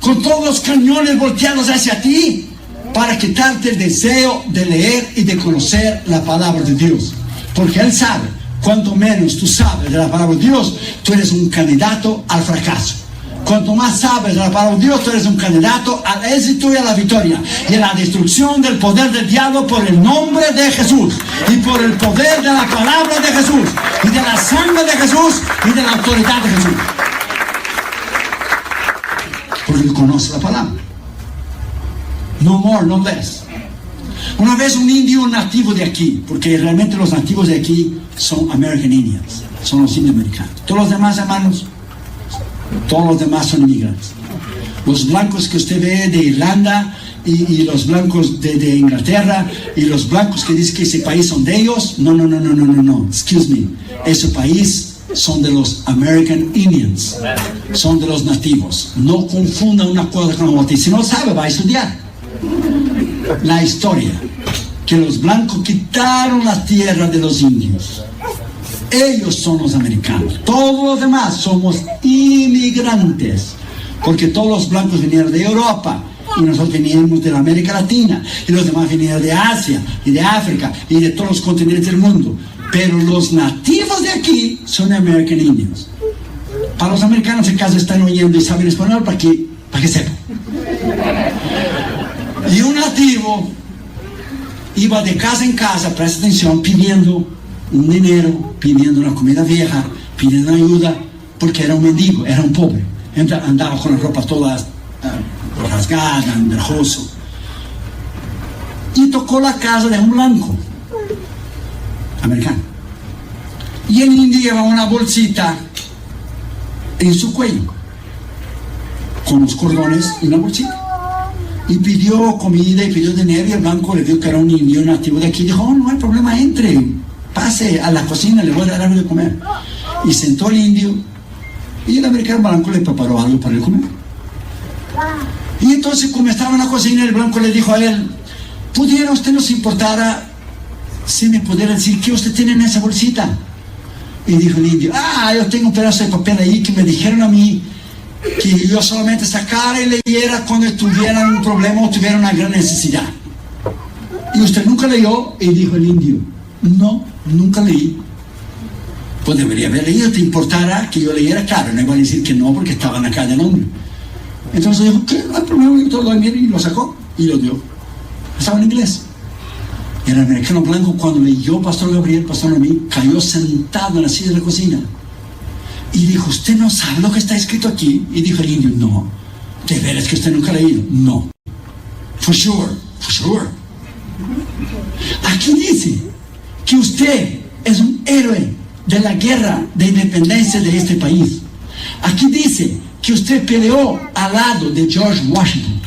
con todos los cañones volteados hacia ti, para quitarte el deseo de leer y de conocer la palabra de Dios. Porque él sabe, cuanto menos tú sabes de la palabra de Dios, tú eres un candidato al fracaso. Cuanto más sabes de la palabra de Dios, tú eres un candidato al éxito y a la victoria y a la destrucción del poder del diablo por el nombre de Jesús y por el poder de la palabra de Jesús y de la sangre de Jesús y de la autoridad de Jesús. Porque él conoce la palabra. No more, no less. Una vez un indio nativo de aquí, porque realmente los nativos de aquí son American Indians, son los indios americanos. Todos los demás hermanos, todos los demás son inmigrantes. Los blancos que usted ve de Irlanda y los blancos de Inglaterra y los blancos que dicen que ese país son de ellos, no, excuse me, ese país son de los American Indians, son de los nativos. No confunda una cosa con la otra. Y si no sabe, va a estudiar la historia, que los blancos quitaron la tierra de los indios Ellos son los americanos. Todos los demás somos inmigrantes. Porque todos los blancos vinieron de Europa. Y nosotros veníamos de la América Latina. Y los demás vinieron de Asia y de África y de todos los continentes del mundo. Pero los nativos de aquí son American Indians. Para los americanos en casa están oyendo y saben español para que sepan. Y un nativo iba de casa en casa, presta atención, pidiendo un dinero, pidiendo una comida vieja, pidiendo ayuda, porque era un mendigo, era un pobre. Andaba con la ropa toda rasgada, andrajoso. Y tocó la casa de un blanco americano. Y el indio llevaba una bolsita en su cuello, con los cordones y una bolsita. Y pidió comida y pidió dinero, y el blanco le vio que era un indio nativo de aquí. Dijo: oh, no hay problema, entre, pase a la cocina, le voy a dar algo de comer. Y sentó el indio, y el americano blanco le preparó algo para él comer. Y entonces, como estaba en la cocina, el blanco le dijo a él: ¿pudiera usted nos importara si me pudiera decir qué usted tiene en esa bolsita? Y dijo el indio: yo tengo un pedazo de papel ahí que me dijeron a mí que yo solamente sacara y leyera cuando tuviera un problema o tuviera una gran necesidad. ¿Y usted nunca leyó? Y dijo el indio: no, nunca leí. Pues debería haber leído. ¿Te importara que yo leyera? Claro, no iba a decir que no porque estaba en la calle el nombre. Entonces dijo: ¿qué? No hay problema. Y todo lo mira, y lo sacó y lo dio. Estaba en inglés. Y el americano blanco, cuando leyó Pastor Gabriel, Pastor Noemí, cayó sentado en la silla de la cocina y dijo: ¿usted no sabe lo que está escrito aquí? Y dijo el indio: no. ¿De veras que usted nunca ha leído? No. For sure, for sure. Aquí dice que usted es un héroe de la guerra de independencia de este país. Aquí dice que usted peleó al lado de George Washington.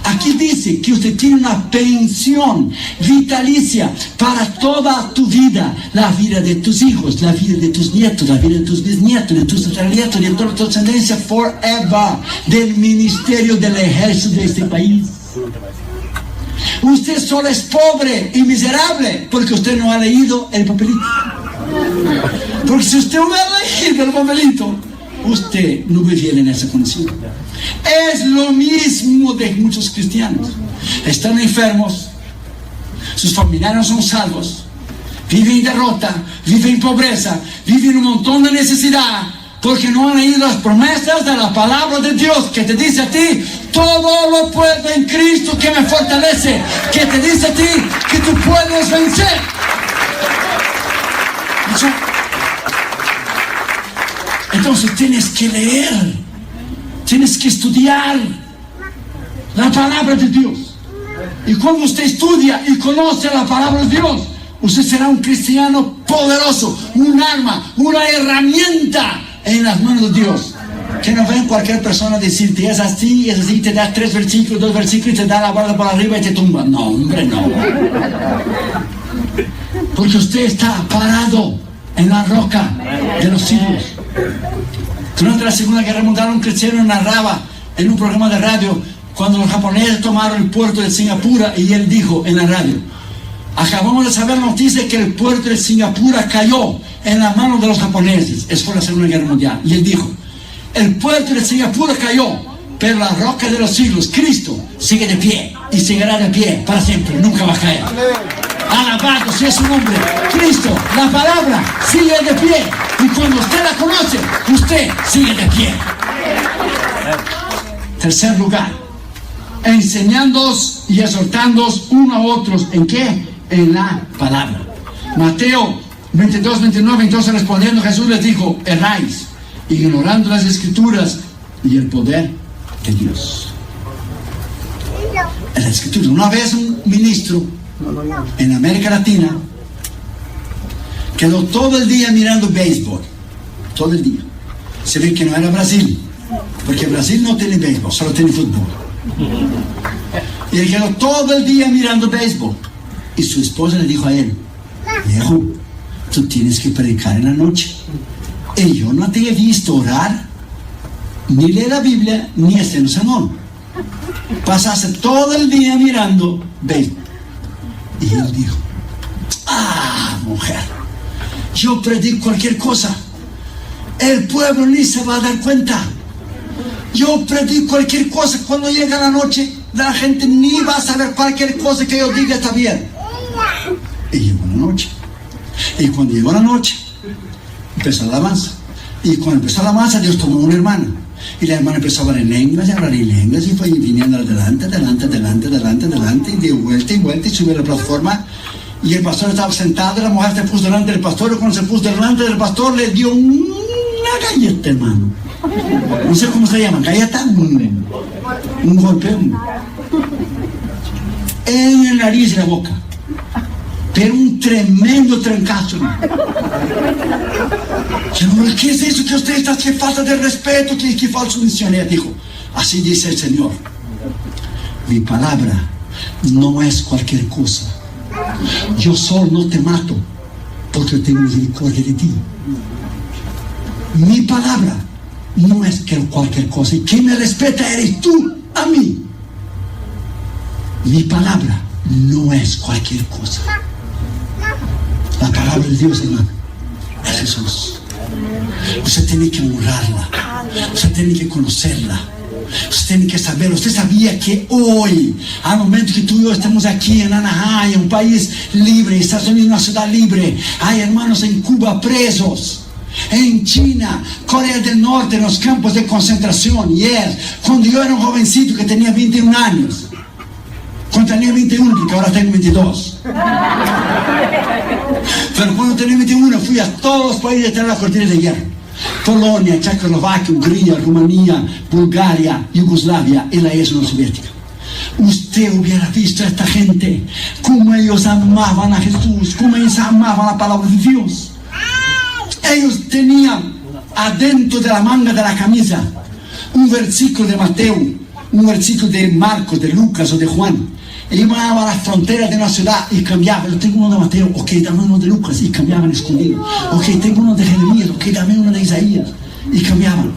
Aquí dice que usted tiene una pensión vitalicia para toda tu vida, la vida de tus hijos, la vida de tus nietos, la vida de tus bisnietos, de tus tataranietos, de toda tu descendencia forever, del ministerio del ejército de este país. Usted solo es pobre y miserable porque usted no ha leído el papelito. Porque si usted hubiera leído el papelito, usted no viviera en esa condición. Es lo mismo de muchos cristianos. Están enfermos, sus familiares no son salvos, viven en derrota, viven en pobreza, viven en un montón de necesidad, porque no han leído las promesas de la palabra de Dios, que te dice a ti: todo lo puedo en Cristo que me fortalece, que te dice a ti que tú puedes vencer. Entonces tienes que leer, tienes que estudiar la palabra de Dios. Y cuando usted estudia y conoce la palabra de Dios, usted será un cristiano poderoso, un arma, una herramienta en las manos de Dios. Que no ven cualquier persona decirte: es así, te da 3 versículos, 2 versículos, y te da la barra por arriba y te tumba. No, hombre, no. Porque usted está parado en la roca de los siglos. Durante la Segunda Guerra Mundial, un cristiano narraba en un programa de radio cuando los japoneses tomaron el puerto de Singapur, y él dijo en la radio: acabamos de saber la noticia que el puerto de Singapur cayó en las manos de los japoneses. Eso fue la Segunda Guerra Mundial. Y él dijo: el puerto de Singapur cayó, pero la roca de los siglos, Cristo, sigue de pie y seguirá de pie para siempre, nunca va a caer. Alabado sea su nombre. Cristo, la palabra, sigue de pie. Y cuando usted la conoce, usted sigue de pie. Tercer lugar, enseñándoos y exhortándoos unos a otros. ¿En qué? En la palabra. Mateo 22, 29. Entonces, respondiendo Jesús les dijo: erráis, ignorando las escrituras y el poder de Dios. En la escritura, una vez un ministro en América Latina quedó todo el día mirando béisbol, todo el día. Se ve que no era Brasil, porque Brasil no tiene béisbol, solo tiene fútbol. Y él quedó todo el día mirando béisbol, y su esposa le dijo a él: viejo, tú tienes que predicar en la noche. Y yo no te he visto orar, ni leer la Biblia, ni hacer un sermón. Pasaste todo el día mirando béisbol. Y él dijo: mujer, yo predico cualquier cosa. El pueblo ni se va a dar cuenta. Yo predico cualquier cosa. Cuando llega la noche, la gente ni va a saber cualquier cosa que yo diga está bien. Y llegó la noche. Y cuando llegó la noche, empezó la alabanza. Y cuando empezó la alabanza, Dios tomó una hermana. Y la hermana empezó a hablar en lenguas, y hablar en lenguas, y fue viniendo adelante, y dio vuelta y vuelta, y subió a la plataforma. Y el pastor estaba sentado, y la mujer se puso delante del pastor, y cuando se puso delante del pastor, le dio una galleta, hermano. No sé cómo se llama, galleta, un golpe, en la nariz y la boca. Pero un tremendo trancazo. ¿Qué es eso que usted está? ¿Qué falta de respeto? ¿Qué falso misionero? Dijo, así dice el Señor. Mi palabra no es cualquier cosa. Yo solo no te mato porque tengo misericordia de ti. Mi palabra no es cualquier cosa. Y quien me respeta eres tú a mí. Mi palabra no es cualquier cosa. La palabra de Dios, hermano, es Jesús. Usted tiene que honrarla. Usted tiene que conocerla. Usted tiene que saberlo. Usted sabía que hoy, al momento que tú y yo estamos aquí en Anaheim, un país libre, Estados Unidos una ciudad libre, hay hermanos en Cuba presos, en China, Corea del Norte, en los campos de concentración. Cuando yo era un jovencito que tenía 21 años, cuando tenía 21, porque ahora tengo 22. Pero cuando tenía 21 fui a todos los países de la cortina de hierro. Polonia, Checoslovaquia, Hungría, Rumanía, Bulgaria, Yugoslavia y la Unión Soviética. Usted hubiera visto a esta gente, cómo ellos amaban a Jesús, cómo ellos amaban la palabra de Dios. Ellos tenían adentro de la manga de la camisa un versículo de Mateo, un versículo de Marcos, de Lucas o de Juan. Ellos iban a las fronteras de una ciudad y cambiaban. Yo tengo uno de Mateo, ok, dame uno de Lucas, y cambiaban escondido. Ok, tengo uno de Jeremías, ok, dame uno de Isaías, y cambiaban.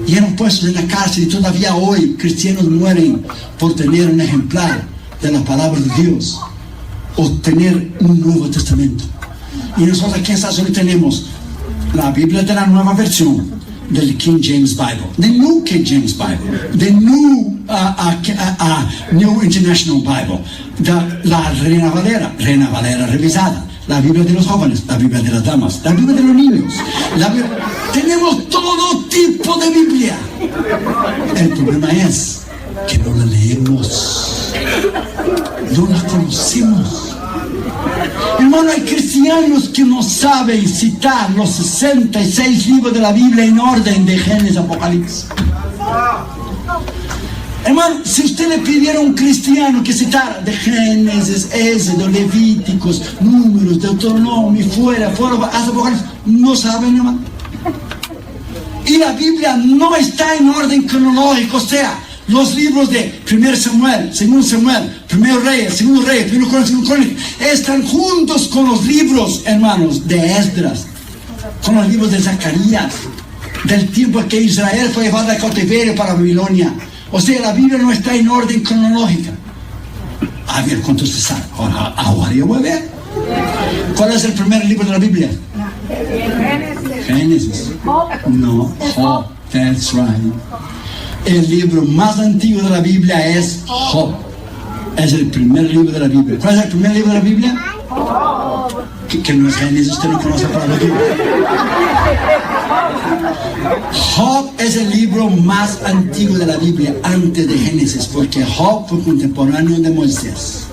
Y eran puestos en la cárcel, y todavía hoy cristianos mueren por tener un ejemplar de la palabra de Dios o tener un Nuevo Testamento. Y nosotros aquí en Estados Unidos tenemos la Biblia de la nueva versión del King James Bible, the New King James Bible, the New International Bible, la Reina Valera revisada, la Biblia de los jóvenes, la Biblia de las damas, la Biblia de los niños. Tenemos todo tipo de Biblia. El problema es que no la leemos, no la conocemos. Hermano, hay cristianos que no saben citar los 66 libros de la Biblia en orden de Génesis, Apocalipsis. Hermano, si usted le pidiera a un cristiano que citara de Génesis, Éxodo, Levíticos, Números, Deuteronomio, fuera, hasta Apocalipsis, no saben, hermano. Y la Biblia no está en orden cronológico, o sea, los libros de 1 Samuel, 2 Samuel, 1 Reyes, 2 Reyes, 1 Crónicas, 2 Crónicas, están juntos con los libros, hermanos, de Esdras, con los libros de Zacarías, del tiempo que Israel fue llevado al cautiverio para Babilonia. O sea, la Biblia no está en orden cronológica. A ver, ¿cuánto usted sabe? Ahora yo voy a ver. ¿Cuál es el primer libro de la Biblia? Génesis. No, Job. That's right. El libro más antiguo de la Biblia es Job. Es el primer libro de la Biblia. ¿Cuál es el primer libro de la Biblia? Que no es Génesis, usted no conoce para la Biblia. Job es el libro más antiguo de la Biblia antes de Génesis, porque Job fue contemporáneo de Moisés.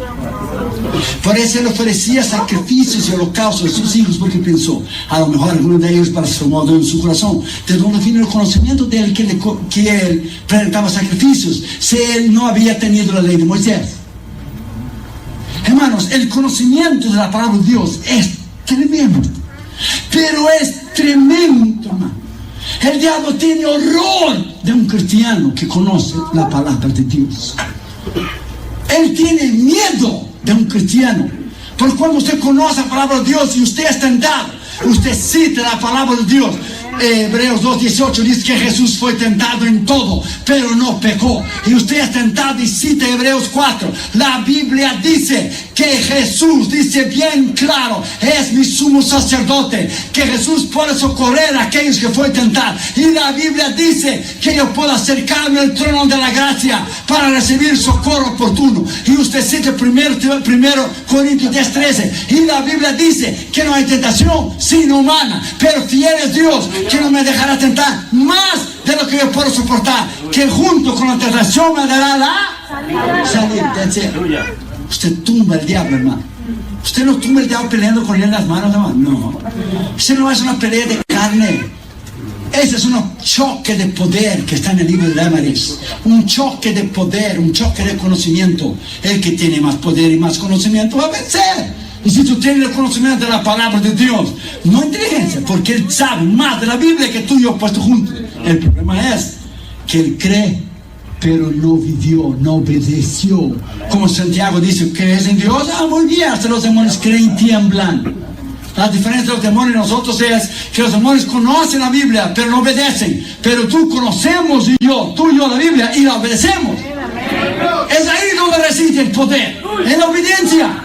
Por eso él ofrecía sacrificios y holocaustos a sus hijos, porque pensó, a lo mejor alguno de ellos para su modo en su corazón. ¿De dónde vino el conocimiento de él que él presentaba sacrificios si él no había tenido la ley de Moisés? Hermanos, el conocimiento de la palabra de Dios es tremendo, pero es tremendo, hermano. El diablo tiene horror de un cristiano que conoce la palabra de Dios. Él tiene miedo de un cristiano, porque cuando usted conoce la palabra de Dios y usted está en edad, usted cita la palabra de Dios, Hebreos 2:18 dice que Jesús fue tentado en todo, pero no pecó. Y usted es tentado y cita Hebreos 4. La Biblia dice que Jesús, dice bien claro, es mi sumo sacerdote, que Jesús puede socorrer a aquellos que fue tentado. Y la Biblia dice que yo puedo acercarme al trono de la gracia para recibir socorro oportuno. Y usted cita primero Corintios 10:13. Y la Biblia dice que no hay tentación sino humana, pero fiel es Dios, que no me dejará tentar más de lo que yo puedo soportar, que junto con la tentación me dará la salida. Usted tumba el diablo, hermano. Usted no tumba el diablo peleando con él en las manos, hermano. No. Usted no es una pelea de carne. Ese es un choque de poder que está en el libro de Amaris. Un choque de poder, un choque de conocimiento. El que tiene más poder y más conocimiento va a vencer. Y si tú tienes el conocimiento de la palabra de Dios, no inteligencia, porque Él sabe más de la Biblia que tú y yo puesto juntos. El problema es que Él cree, pero no vivió, no obedeció. Como Santiago dice, ¿crees en Dios? Ah, muy bien, hasta los demonios creen y tiemblan. La diferencia de los demonios y nosotros es que los demonios conocen la Biblia, pero no obedecen. Pero tú conocemos tú y yo la Biblia y la obedecemos. Es ahí donde reside el poder, en la obediencia.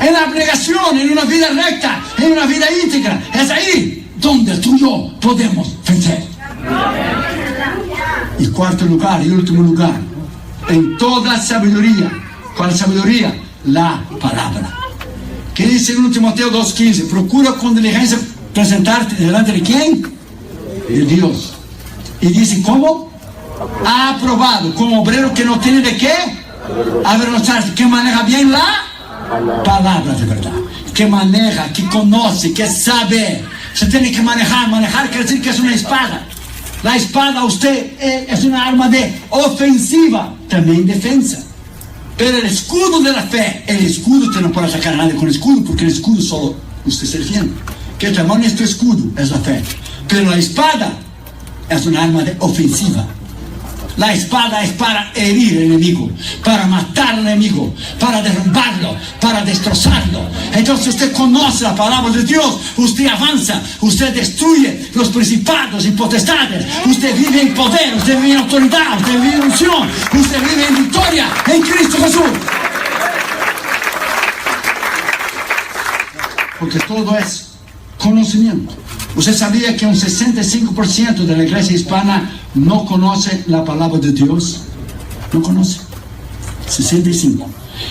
En la abnegación, en una vida recta, en una vida íntegra. Es ahí donde tú y yo podemos vencer. Y cuarto lugar, y último lugar, en toda sabiduría. ¿Cuál sabiduría? La palabra. ¿Qué dice en 1 Timoteo 2:15? Procura con diligencia presentarte delante de ¿quién? De Dios. Y dice, ¿cómo? Aprobado, como obrero que no tiene de qué avergonzarse, que maneja bien la palabra de verdad, que maneja, que conoce, que sabe. Se tiene que manejar. Manejar quiere decir que es una espada. La espada usted es una arma de ofensiva, también defensa. Pero el escudo de la fe, el escudo usted no puede sacar a nadie con el escudo, porque el escudo solo usted se defiende. ¿Qué tamaño es tu escudo? Es la fe. Pero la espada es una arma de ofensiva. La espada es para herir al enemigo, para matar al enemigo, para derrumbarlo, para destrozarlo. Entonces usted conoce la palabra de Dios, usted avanza, usted destruye los principados y potestades, usted vive en poder, usted vive en autoridad, usted vive en unción, usted vive en victoria en Cristo Jesús. Porque todo es conocimiento. ¿Usted sabía que un 65% de la iglesia hispana no conoce la palabra de Dios? No conoce. 65.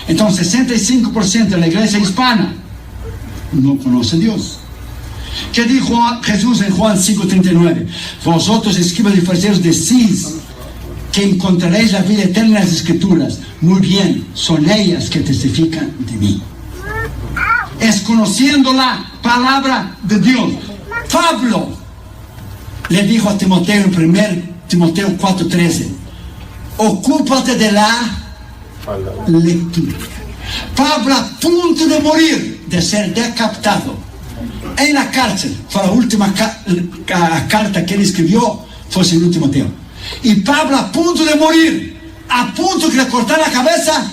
Entonces, 65% de la iglesia hispana no conoce a Dios. ¿Qué dijo Jesús en Juan 5:39? Vosotros, escribas y fariseos, decís que encontraréis la vida eterna en las Escrituras. Muy bien, son ellas que testifican de mí. Es conociendo la palabra de Dios. Pablo le dijo a Timoteo en 1 Timoteo 4:13, ocúpate de la lectura. Pablo, a punto de morir, de ser decapitado en la cárcel, fue la última carta que él escribió, fue en Timoteo. Y Pablo, a punto de morir, a punto de le cortar la cabeza,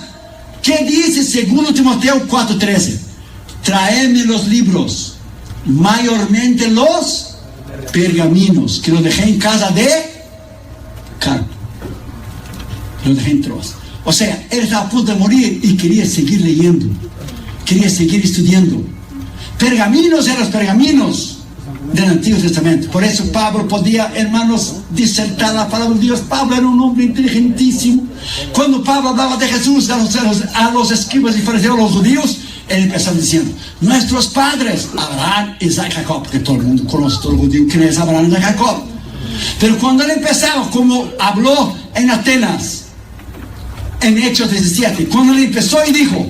¿qué dice 2 Timoteo 4:13? Traeme los libros, mayormente los pergaminos, que los dejé en casa de Carpo. Los dejé en Troas. O sea, él estaba a punto de morir y quería seguir leyendo, quería seguir estudiando. Pergaminos eran los pergaminos del Antiguo Testamento. Por eso Pablo podía, hermanos, disertar la palabra de Dios. Pablo era un hombre inteligentísimo. Cuando Pablo hablaba de Jesús a los escribas y fariseos, a los judíos, él empezó diciendo, nuestros padres, Abraham, Isaac, Jacob, porque todo el mundo conoce, todo el judío, ¿quién es Abraham, Isaac, Jacob? Pero cuando él empezaba, como habló en Atenas, en Hechos 17, cuando él empezó y dijo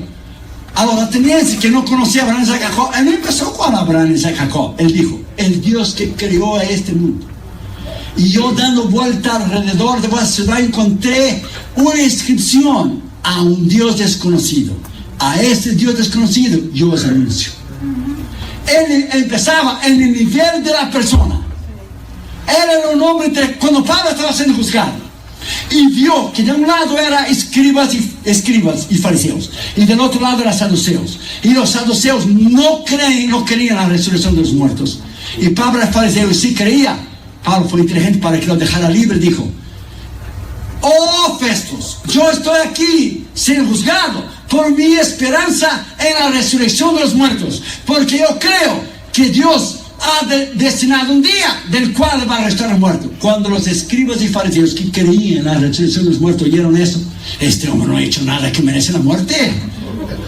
a los atenienses que no conocían a Abraham, Isaac, Jacob, él no empezó con Abraham, Isaac, Jacob. Él dijo, el Dios que creó a este mundo. Y yo dando vuelta alrededor de vuestra ciudad encontré una inscripción a un Dios desconocido. A este Dios desconocido yo os anuncio. Él empezaba en el nivel de la persona. Él era un hombre, cuando Pablo estaba siendo juzgado, y vio que de un lado era escribas y fariseos, y del otro lado eran saduceos. Y los saduceos no creían en la resurrección de los muertos. Y Pablo era fariseo y sí creía. Pablo fue inteligente para que lo dejara libre. Dijo: oh Festus, yo estoy aquí sin juzgado por mi esperanza en la resurrección de los muertos, porque yo creo que Dios ha destinado un día del cual va a restaurar al muerto. Cuando los escribas y fariseos que creían en la resurrección de los muertos oyeron eso, este hombre no ha hecho nada que merece la muerte,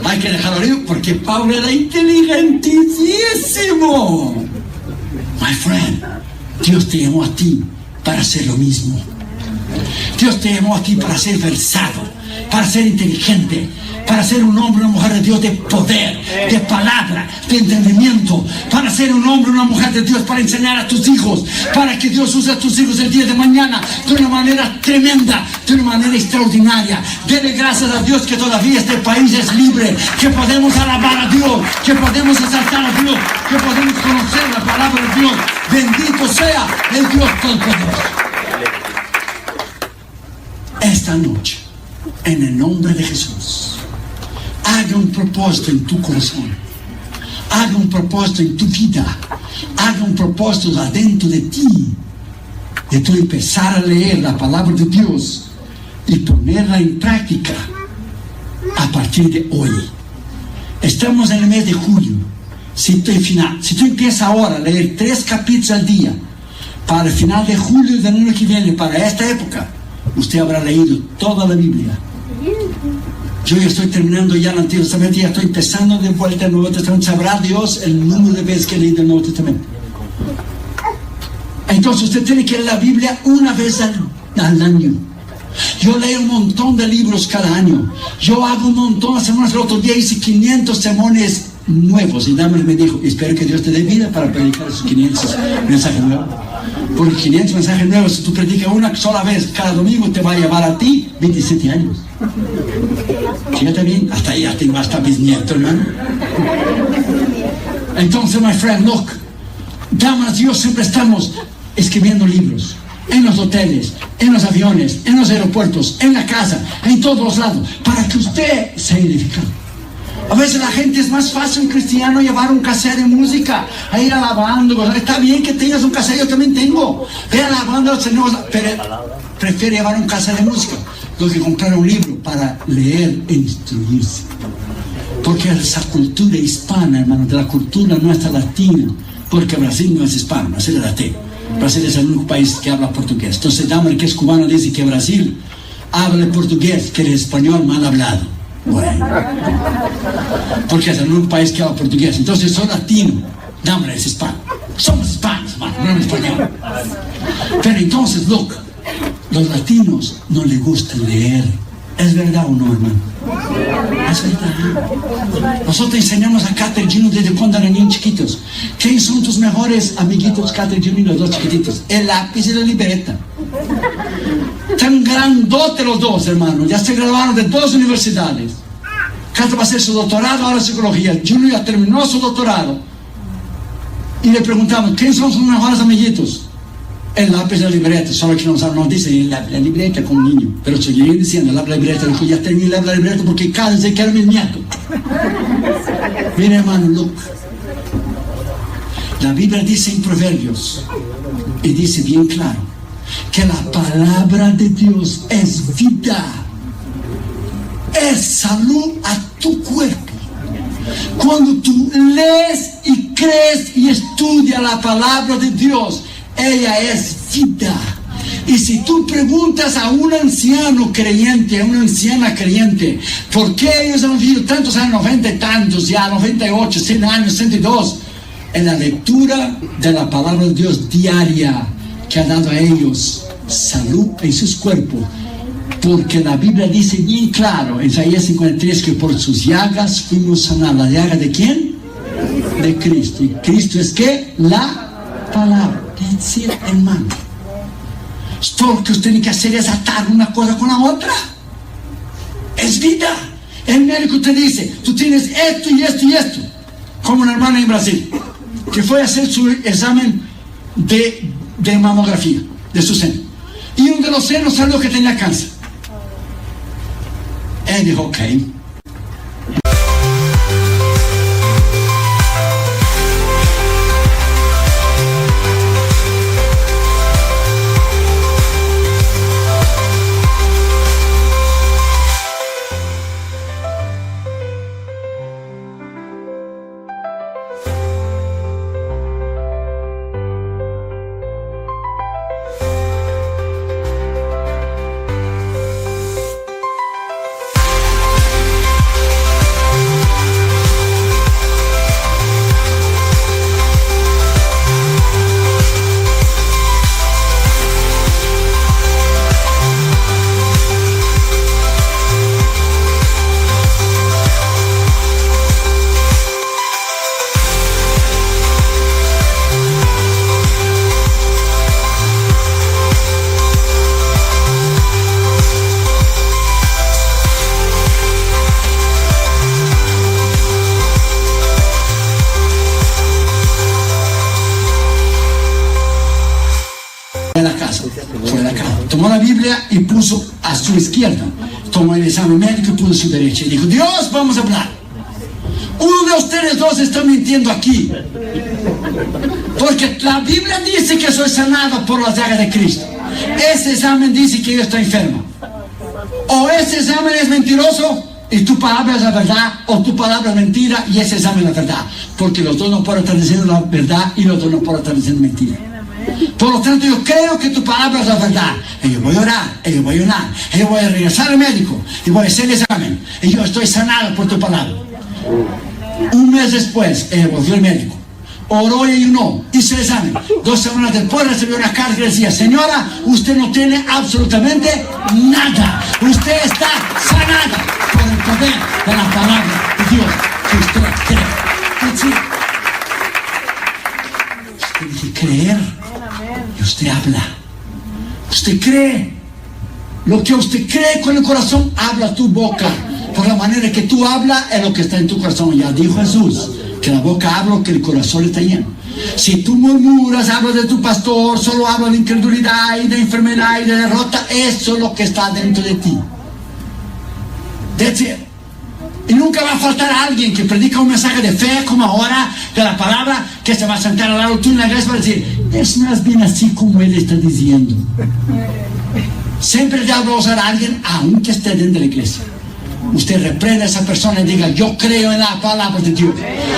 hay que dejarlo libre, porque Pablo era inteligentísimo. My friend, Dios te llamó a ti para hacer lo mismo. Dios te llamó a ti para ser versado, para ser inteligente, para ser un hombre, una mujer de Dios de poder, de palabra, de entendimiento, para ser un hombre, una mujer de Dios, para enseñar a tus hijos, para que Dios use a tus hijos el día de mañana de una manera tremenda, de una manera extraordinaria. Dele gracias a Dios que todavía este país es libre, que podemos alabar a Dios, que podemos exaltar a Dios, que podemos conocer la palabra de Dios. Bendito sea el Dios Todopoderoso. Esta noche, en el nombre de Jesús, haga un propósito en tu corazón, haga un propósito en tu vida, haga un propósito adentro de ti, de tú empezar a leer la palabra de Dios y ponerla en práctica a partir de hoy. Estamos en el mes de julio. Si tú empiezas ahora a leer 3 capítulos al día, para el final de julio del año que viene, para esta época, usted habrá leído toda la Biblia. Yo ya estoy terminando ya el Antiguo Testamento, ya estoy empezando de vuelta al Nuevo Testamento. Sabrá Dios el número de veces que he leído el Nuevo Testamento. Entonces usted tiene que leer la Biblia una vez al año. Yo leo un montón de libros cada año. Yo hago un montón de sermones. El otro día hice 500 sermones nuevos. Y Dahmer me dijo: espero que Dios te dé vida para predicar esos 500 mensajes nuevos. Porque 500 mensajes nuevos, si tú predicas una sola vez cada domingo, te va a llevar a ti 27 años. Fíjate bien, hasta ya tengo hasta bisnieto, hermano. Entonces, my friend, look, damas y yo siempre estamos escribiendo libros, en los hoteles, en los aviones, en los aeropuertos, en la casa, en todos los lados, para que usted sea edificado. A veces la gente es más fácil, un cristiano, llevar un cassette de música, a ir alabando. Está bien que tengas un cassette, yo también tengo. Ve alabando al Señor, pero prefiere llevar un cassette de música do que comprar un libro para leer e instruirse. Porque esa cultura hispana, hermano, de la cultura nuestra latina, porque Brasil no es hispano, Brasil es latino. Brasil es el único país que habla portugués. Entonces Dahmer, que es cubano, dice que Brasil habla portugués, que es español mal hablado. Bueno, porque es el único país que habla portugués. Entonces soy latino, Dahmer es hispano. Somos hispanos, hermano, no es español. Pero entonces, look, los latinos no les gusta leer. ¿Es verdad o no, hermano? Es verdad. Nosotros enseñamos a Kate y Gino desde cuando eran niños chiquitos. ¿Quiénes son tus mejores amiguitos, Kate y Gino, los dos chiquititos? El lápiz y la libreta. Tan grandote los dos, hermano. Ya se graduaron de 2 universidades. Kate va a hacer su doctorado ahora en psicología. Gino ya terminó su doctorado. Y le preguntamos: ¿quiénes son sus mejores amiguitos? El lápiz y la libreta. Solo que no dicen la libreta como niño, pero seguían diciendo la libreta. Dijo: ya terminé la libreta porque cada vez que era mi nieto. Mira, hermano, look. La Biblia dice en Proverbios, y dice bien claro, que la palabra de Dios es vida, es salud a tu cuerpo. Cuando tú lees y crees y estudias la palabra de Dios, ella es vida. Y si tú preguntas a un anciano creyente, a una anciana creyente, ¿por qué ellos han vivido tantos años, 90 y tantos, ya 98, 100 años, 102? En la lectura de la palabra de Dios diaria, que ha dado a ellos salud en sus cuerpos. Porque la Biblia dice bien claro, en Isaías 53, que por sus llagas fuimos sanados. ¿La llaga de quién? De Cristo. ¿Y Cristo es qué? La palabra. Es decir, hermano, todo lo que usted tiene que hacer es atar una cosa con la otra. Es vida. El médico te dice: tú tienes esto y esto y esto. Como una hermana en Brasil, que fue a hacer su examen de mamografía de su seno, y uno de los senos salió que tenía cáncer. Él dijo: ok. tomó la Biblia y puso a su izquierda. Tomó el examen médico y puso a su derecha. Y dijo, Dios, vamos a hablar. Uno de ustedes dos está mintiendo aquí. Porque la Biblia dice que soy sanado por las llagas de Cristo. Ese examen dice que yo estoy enfermo. O ese examen es mentiroso y tu palabra es la verdad, o tu palabra es mentira y ese examen es la verdad. Porque los dos no pueden estar diciendo la verdad y los dos no pueden estar diciendo mentira. Por lo tanto, yo creo que tu palabra es la verdad. Y yo voy a orar, y yo voy a ayunar, y yo voy a regresar al médico, y voy a hacer el examen. Y yo estoy sanado por tu palabra. Un mes después, volvió el médico. Oró y ayunó, hizo el examen. 2 semanas después recibió una carta que decía, señora, usted no tiene absolutamente nada. Usted está sanada por el poder de la palabra de Dios que usted cree. Usted dice creer y usted habla. Usted cree. Lo que usted cree con el corazón, habla tu boca. Por la manera que tú hablas es lo que está en tu corazón. Ya dijo Jesús que la boca habla, que el corazón está lleno. Si tú murmuras, hablas de tu pastor, solo hablas de incredulidad y de enfermedad y de derrota, eso es lo que está dentro de ti. Y nunca va a faltar alguien que predica un mensaje de fe como ahora, de la palabra, que se va a sentar al lado tuyo en la iglesia para decir, es más bien así como él está diciendo. Siempre ya va a usar a alguien, aunque esté dentro de la iglesia. Usted reprenda a esa persona y diga, yo creo en la palabra de Dios.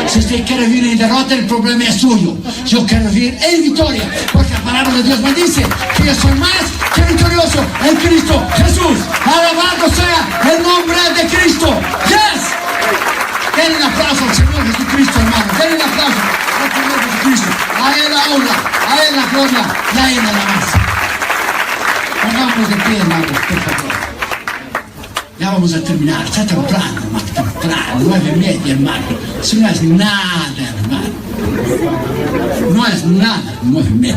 Si usted quiere vivir en derrota, el problema es suyo. Yo quiero vivir en victoria, porque la palabra de Dios me dice que yo soy más que victorioso en Cristo Jesús. Alabado sea el nombre de Cristo. Yes. Denle un aplauso al Señor Jesucristo, hermano. Denle un aplauso al Señor Jesucristo. A Él la honra, a Él la gloria y a Él la alabanza. Pongámonos de pie, hermanos, por favor. Ya vamos a terminar, está temprano, hermano, temprano, 9:30, hermano. Eso no es nada, hermano. No es nada, 9:30.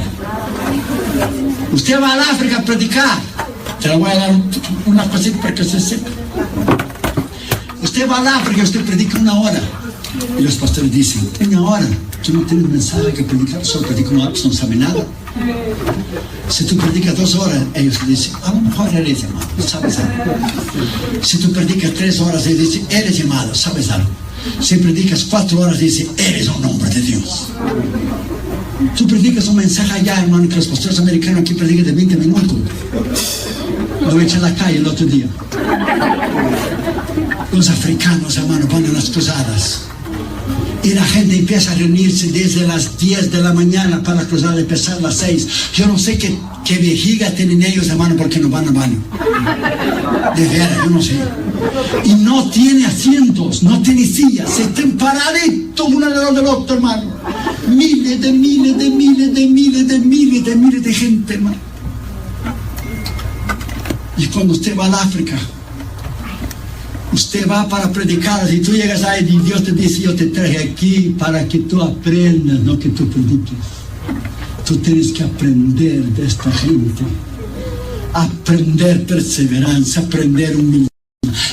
Usted va al África a predicar. Te la voy a dar una cosita para que usted sepa. Usted va al África y usted predica 1 hora. Y los pastores dicen, 1 hora, tú no tienes mensaje que predicar, solo predica 1 hora, pues no sabe nada. Si tú predicas 2 horas, ellos dicen, a lo mejor eres llamado, sabes algo. Si tú predicas 3 horas, ellos dicen, eres llamado, sabes algo. Si predicas 4 horas, dicen, eres un hombre de Dios. Tú predicas un mensaje allá, hermano, que los pastores americanos aquí predican de 20 minutos. Lo echan a la calle el otro día. Los africanos, hermano, van a las cruzadas. Y la gente empieza a reunirse desde las 10 de la mañana para la cruzada, empezar a las 6. Yo no sé qué vejiga tienen ellos, hermano, porque no van al baño. De veras, yo no sé. Y no tiene asientos, no tiene sillas, se están paraditos uno alrededor del otro, hermano. Miles de gente, hermano. Y cuando usted va al África, usted va para predicar, y tú llegas ahí y Dios te dice, yo te traje aquí para que tú aprendas, no que tú prediques. Tú tienes que aprender de esta gente, aprender perseverancia, aprender humildad,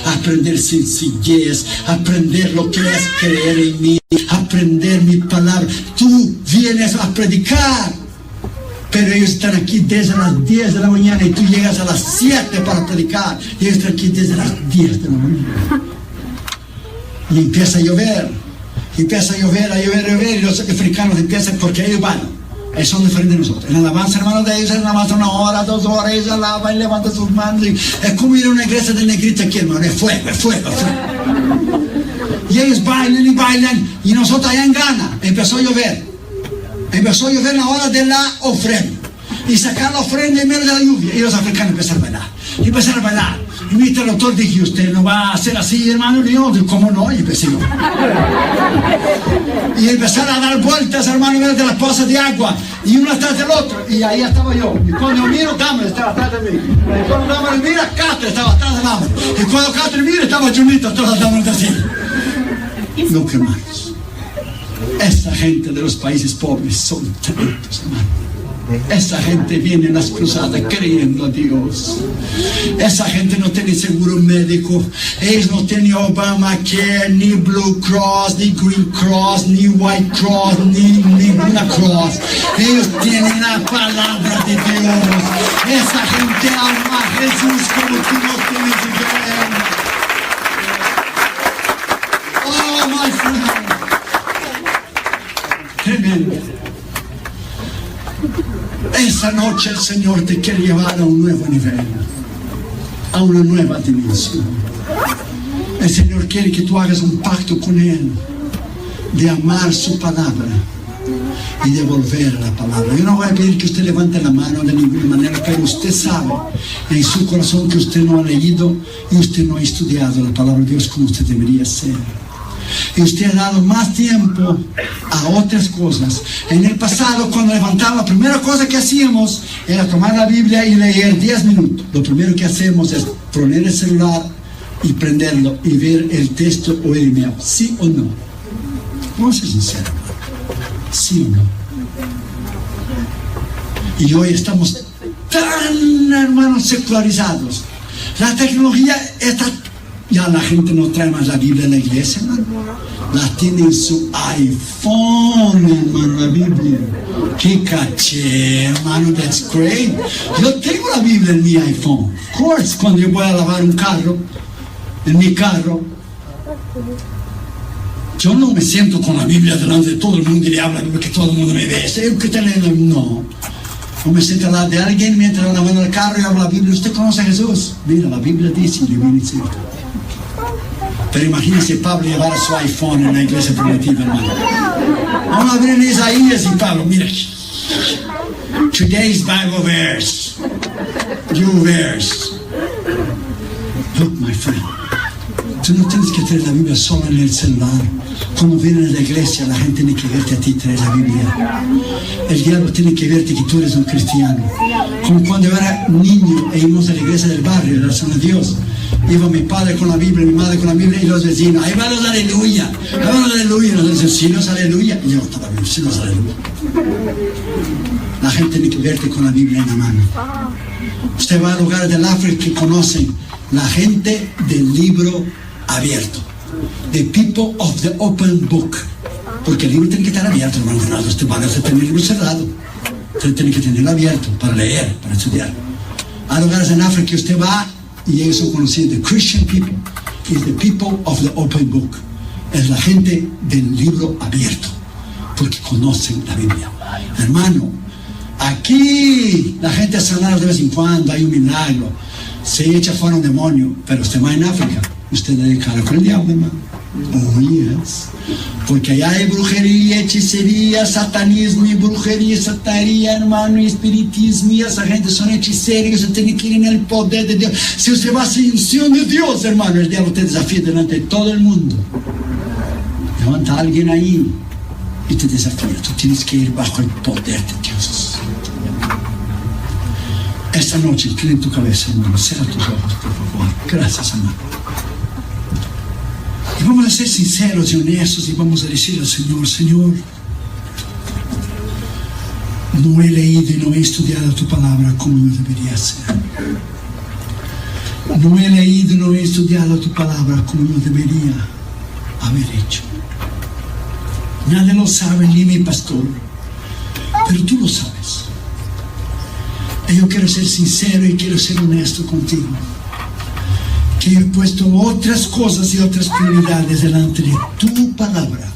aprender sencillez, aprender lo que es creer en mí, aprender mi palabra. Tú vienes a predicar, pero ellos están aquí desde las 10 de la mañana y tú llegas a las 7 para predicar. Y ellos están aquí desde las 10 de la mañana. Y empieza a llover, y los africanos empiezan, porque ellos van. Ellos son diferentes de nosotros. En alabanza, hermano, de ellos en alabanza 1 hora, 2 horas, ellos alaban y levantan sus manos. Es como ir a una iglesia de negrito aquí, hermano, es fuego. Y ellos bailan, y nosotros allá en Ghana empezó a llover en la hora de la ofrenda. Y sacar la ofrenda en medio de la lluvia. Y los africanos empezaron a bailar. Y mi doctor dije, usted no va a hacer así, hermano. Y yo, ¿cómo no? Y empecé yo. Y empezaron a dar vueltas, hermano, en medio de las pozas de agua. Y uno atrás del otro. Y ahí estaba yo. Y cuando yo miro, Dama estaba atrás de mí. Y cuando Dama mira, Castro estaba atrás de Dama. Y cuando Castro mira, estaba Junito atrás de Dama así. No, hermanos. Esta gente de los países pobres son tremendos, hermano. Esa gente viene en las cruzadas creyendo a Dios. Esa gente no tiene seguro médico. Ellos no tienen Obamacare, ni Blue Cross, ni Green Cross, ni White Cross, ni ninguna cross. Ellos tienen la palabra de Dios. Esa gente ama a Jesús como tú no tienes idea. Oh, my friend. Tremendo. Esta noche el Señor te quiere llevar a un nuevo nivel, a una nueva dimensión. El Señor quiere que tú hagas un pacto con Él de amar su palabra y de volver a la palabra. Yo no voy a pedir que usted levante la mano de ninguna manera, pero usted sabe en su corazón que usted no ha leído y usted no ha estudiado la palabra de Dios como usted debería ser. Y usted ha dado más tiempo a otras cosas. En el pasado, cuando levantaba, la primera cosa que hacíamos era tomar la Biblia y leer 10 minutos. Lo primero que hacemos es poner el celular y prenderlo y ver el texto o el email. ¿Sí o no? Vamos a ser sinceros. ¿Sí o no? Y hoy estamos tan, hermanos, secularizados. La tecnología está... Ya la gente no trae más la Biblia a la iglesia, hermano. La tiene en su iPhone, hermano, la Biblia. Qué caché, hermano, that's great. Yo tengo la Biblia en mi iPhone. Of course, cuando yo voy a lavar un carro, en mi carro, yo no me siento con la Biblia delante de todo el mundo y le hablo porque todo el mundo me ve. ¿Qué tal? No. No me siento al lado de alguien mientras lavando el carro y hablo la Biblia. ¿Usted conoce a Jesús? Mira, la Biblia dice, y le viene cierto. Pero imagínense Pablo llevar su iPhone en la iglesia primitiva, hermano. Vamos a ver en Isaías y Pablo, mira. Today's Bible verse. Your verse. Look, my friend. Tú no tienes que traer la Biblia solo en el celular. Cuando vienen a la iglesia, la gente tiene que verte a ti traer la Biblia. El diablo tiene que verte que tú eres un cristiano. Como cuando yo era niño e íbamos a la iglesia del barrio, la razón de Dios. Iba mi padre con la Biblia, mi madre con la Biblia y los vecinos. Ahí van los aleluya. Ahí van los aleluya. Y nos dicen, sí, los aleluya. Y yo todavía, sí, los aleluya. La gente tiene que verte con la Biblia en la mano. Usted va a lugares del África que conocen la gente del libro abierto. The people of the open book. Porque el libro tiene que estar abierto, hermano. No, usted va a tener el libro cerrado. Usted tiene que tenerlo abierto para leer, para estudiar. Hay lugares en África que usted va y ellos son conocidos, the Christian people, is the people of the open book. Es la gente del libro abierto, porque conocen la Biblia. Hermano, aquí la gente es sanada de vez en cuando, hay un milagro, se echa fuera un demonio, pero usted va en África, usted le cara con el diablo, hermano. Oh, yes. Porque allá hay brujería, hechicería, satanismo y brujería, sataría, hermano, y espiritismo, y esa gente son hechiceros, usted tiene que ir en el poder de Dios. Si usted va sin unción de Dios, hermano, el diablo te desafía delante de todo el mundo. Levanta a alguien ahí y te desafía. Tú tienes que ir bajo el poder de Dios. Esta noche, inclina tu cabeza, hermano, cierra tus ojos, por favor. Gracias, hermano. Y vamos a ser sinceros y honestos y vamos a decir al Señor, Señor, no he leído y no he estudiado tu palabra como yo debería hacer. No he leído y no he estudiado tu palabra como yo debería haber hecho. Nadie lo sabe, ni mi pastor, pero tú lo sabes. Y yo quiero ser sincero y quiero ser honesto contigo. Que he puesto otras cosas y otras prioridades delante de tu palabra